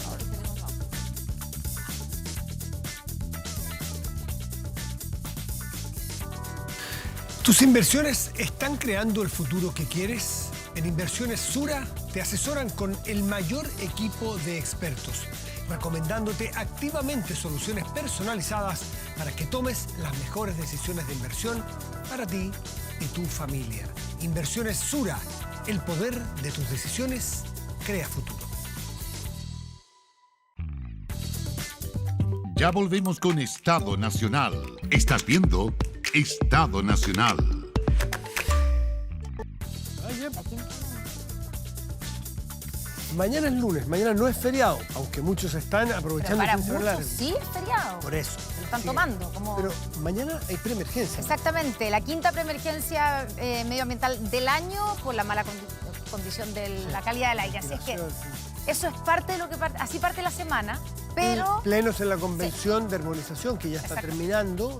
¿Tus inversiones están creando el futuro que quieres? En Inversiones Sura te asesoran con el mayor equipo de expertos, recomendándote activamente soluciones personalizadas para que tomes las mejores decisiones de inversión para ti y tu familia. Inversiones Sura, el poder de tus decisiones crea futuro. Ya volvemos con Estado Nacional. Estás viendo Estado Nacional. Mañana es lunes, mañana no es feriado, aunque muchos están aprovechando Pero para el fin de semana muchos largo. sí es feriado. Por eso. Se lo están Sí. tomando como... Pero mañana hay preemergencia. Exactamente, la quinta preemergencia medioambiental del año por la mala condición de la calidad del aire. Así es que eso es parte de lo que así parte la semana, pero... Y plenos en la convención de armonización que ya está terminando.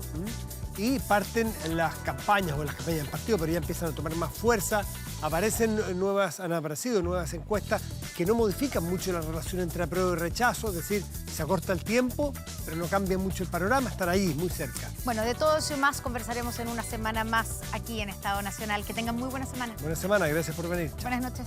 Y parten las campañas del partido, pero ya empiezan a tomar más fuerza. Han aparecido nuevas encuestas que no modifican mucho la relación entre apruebo y rechazo, es decir, se acorta el tiempo, pero no cambia mucho el panorama, están ahí, muy cerca. Bueno, de todo eso y más conversaremos en una semana más aquí en Estado Nacional. Que tengan muy buena semana. Buena semana, gracias por venir. Buenas noches.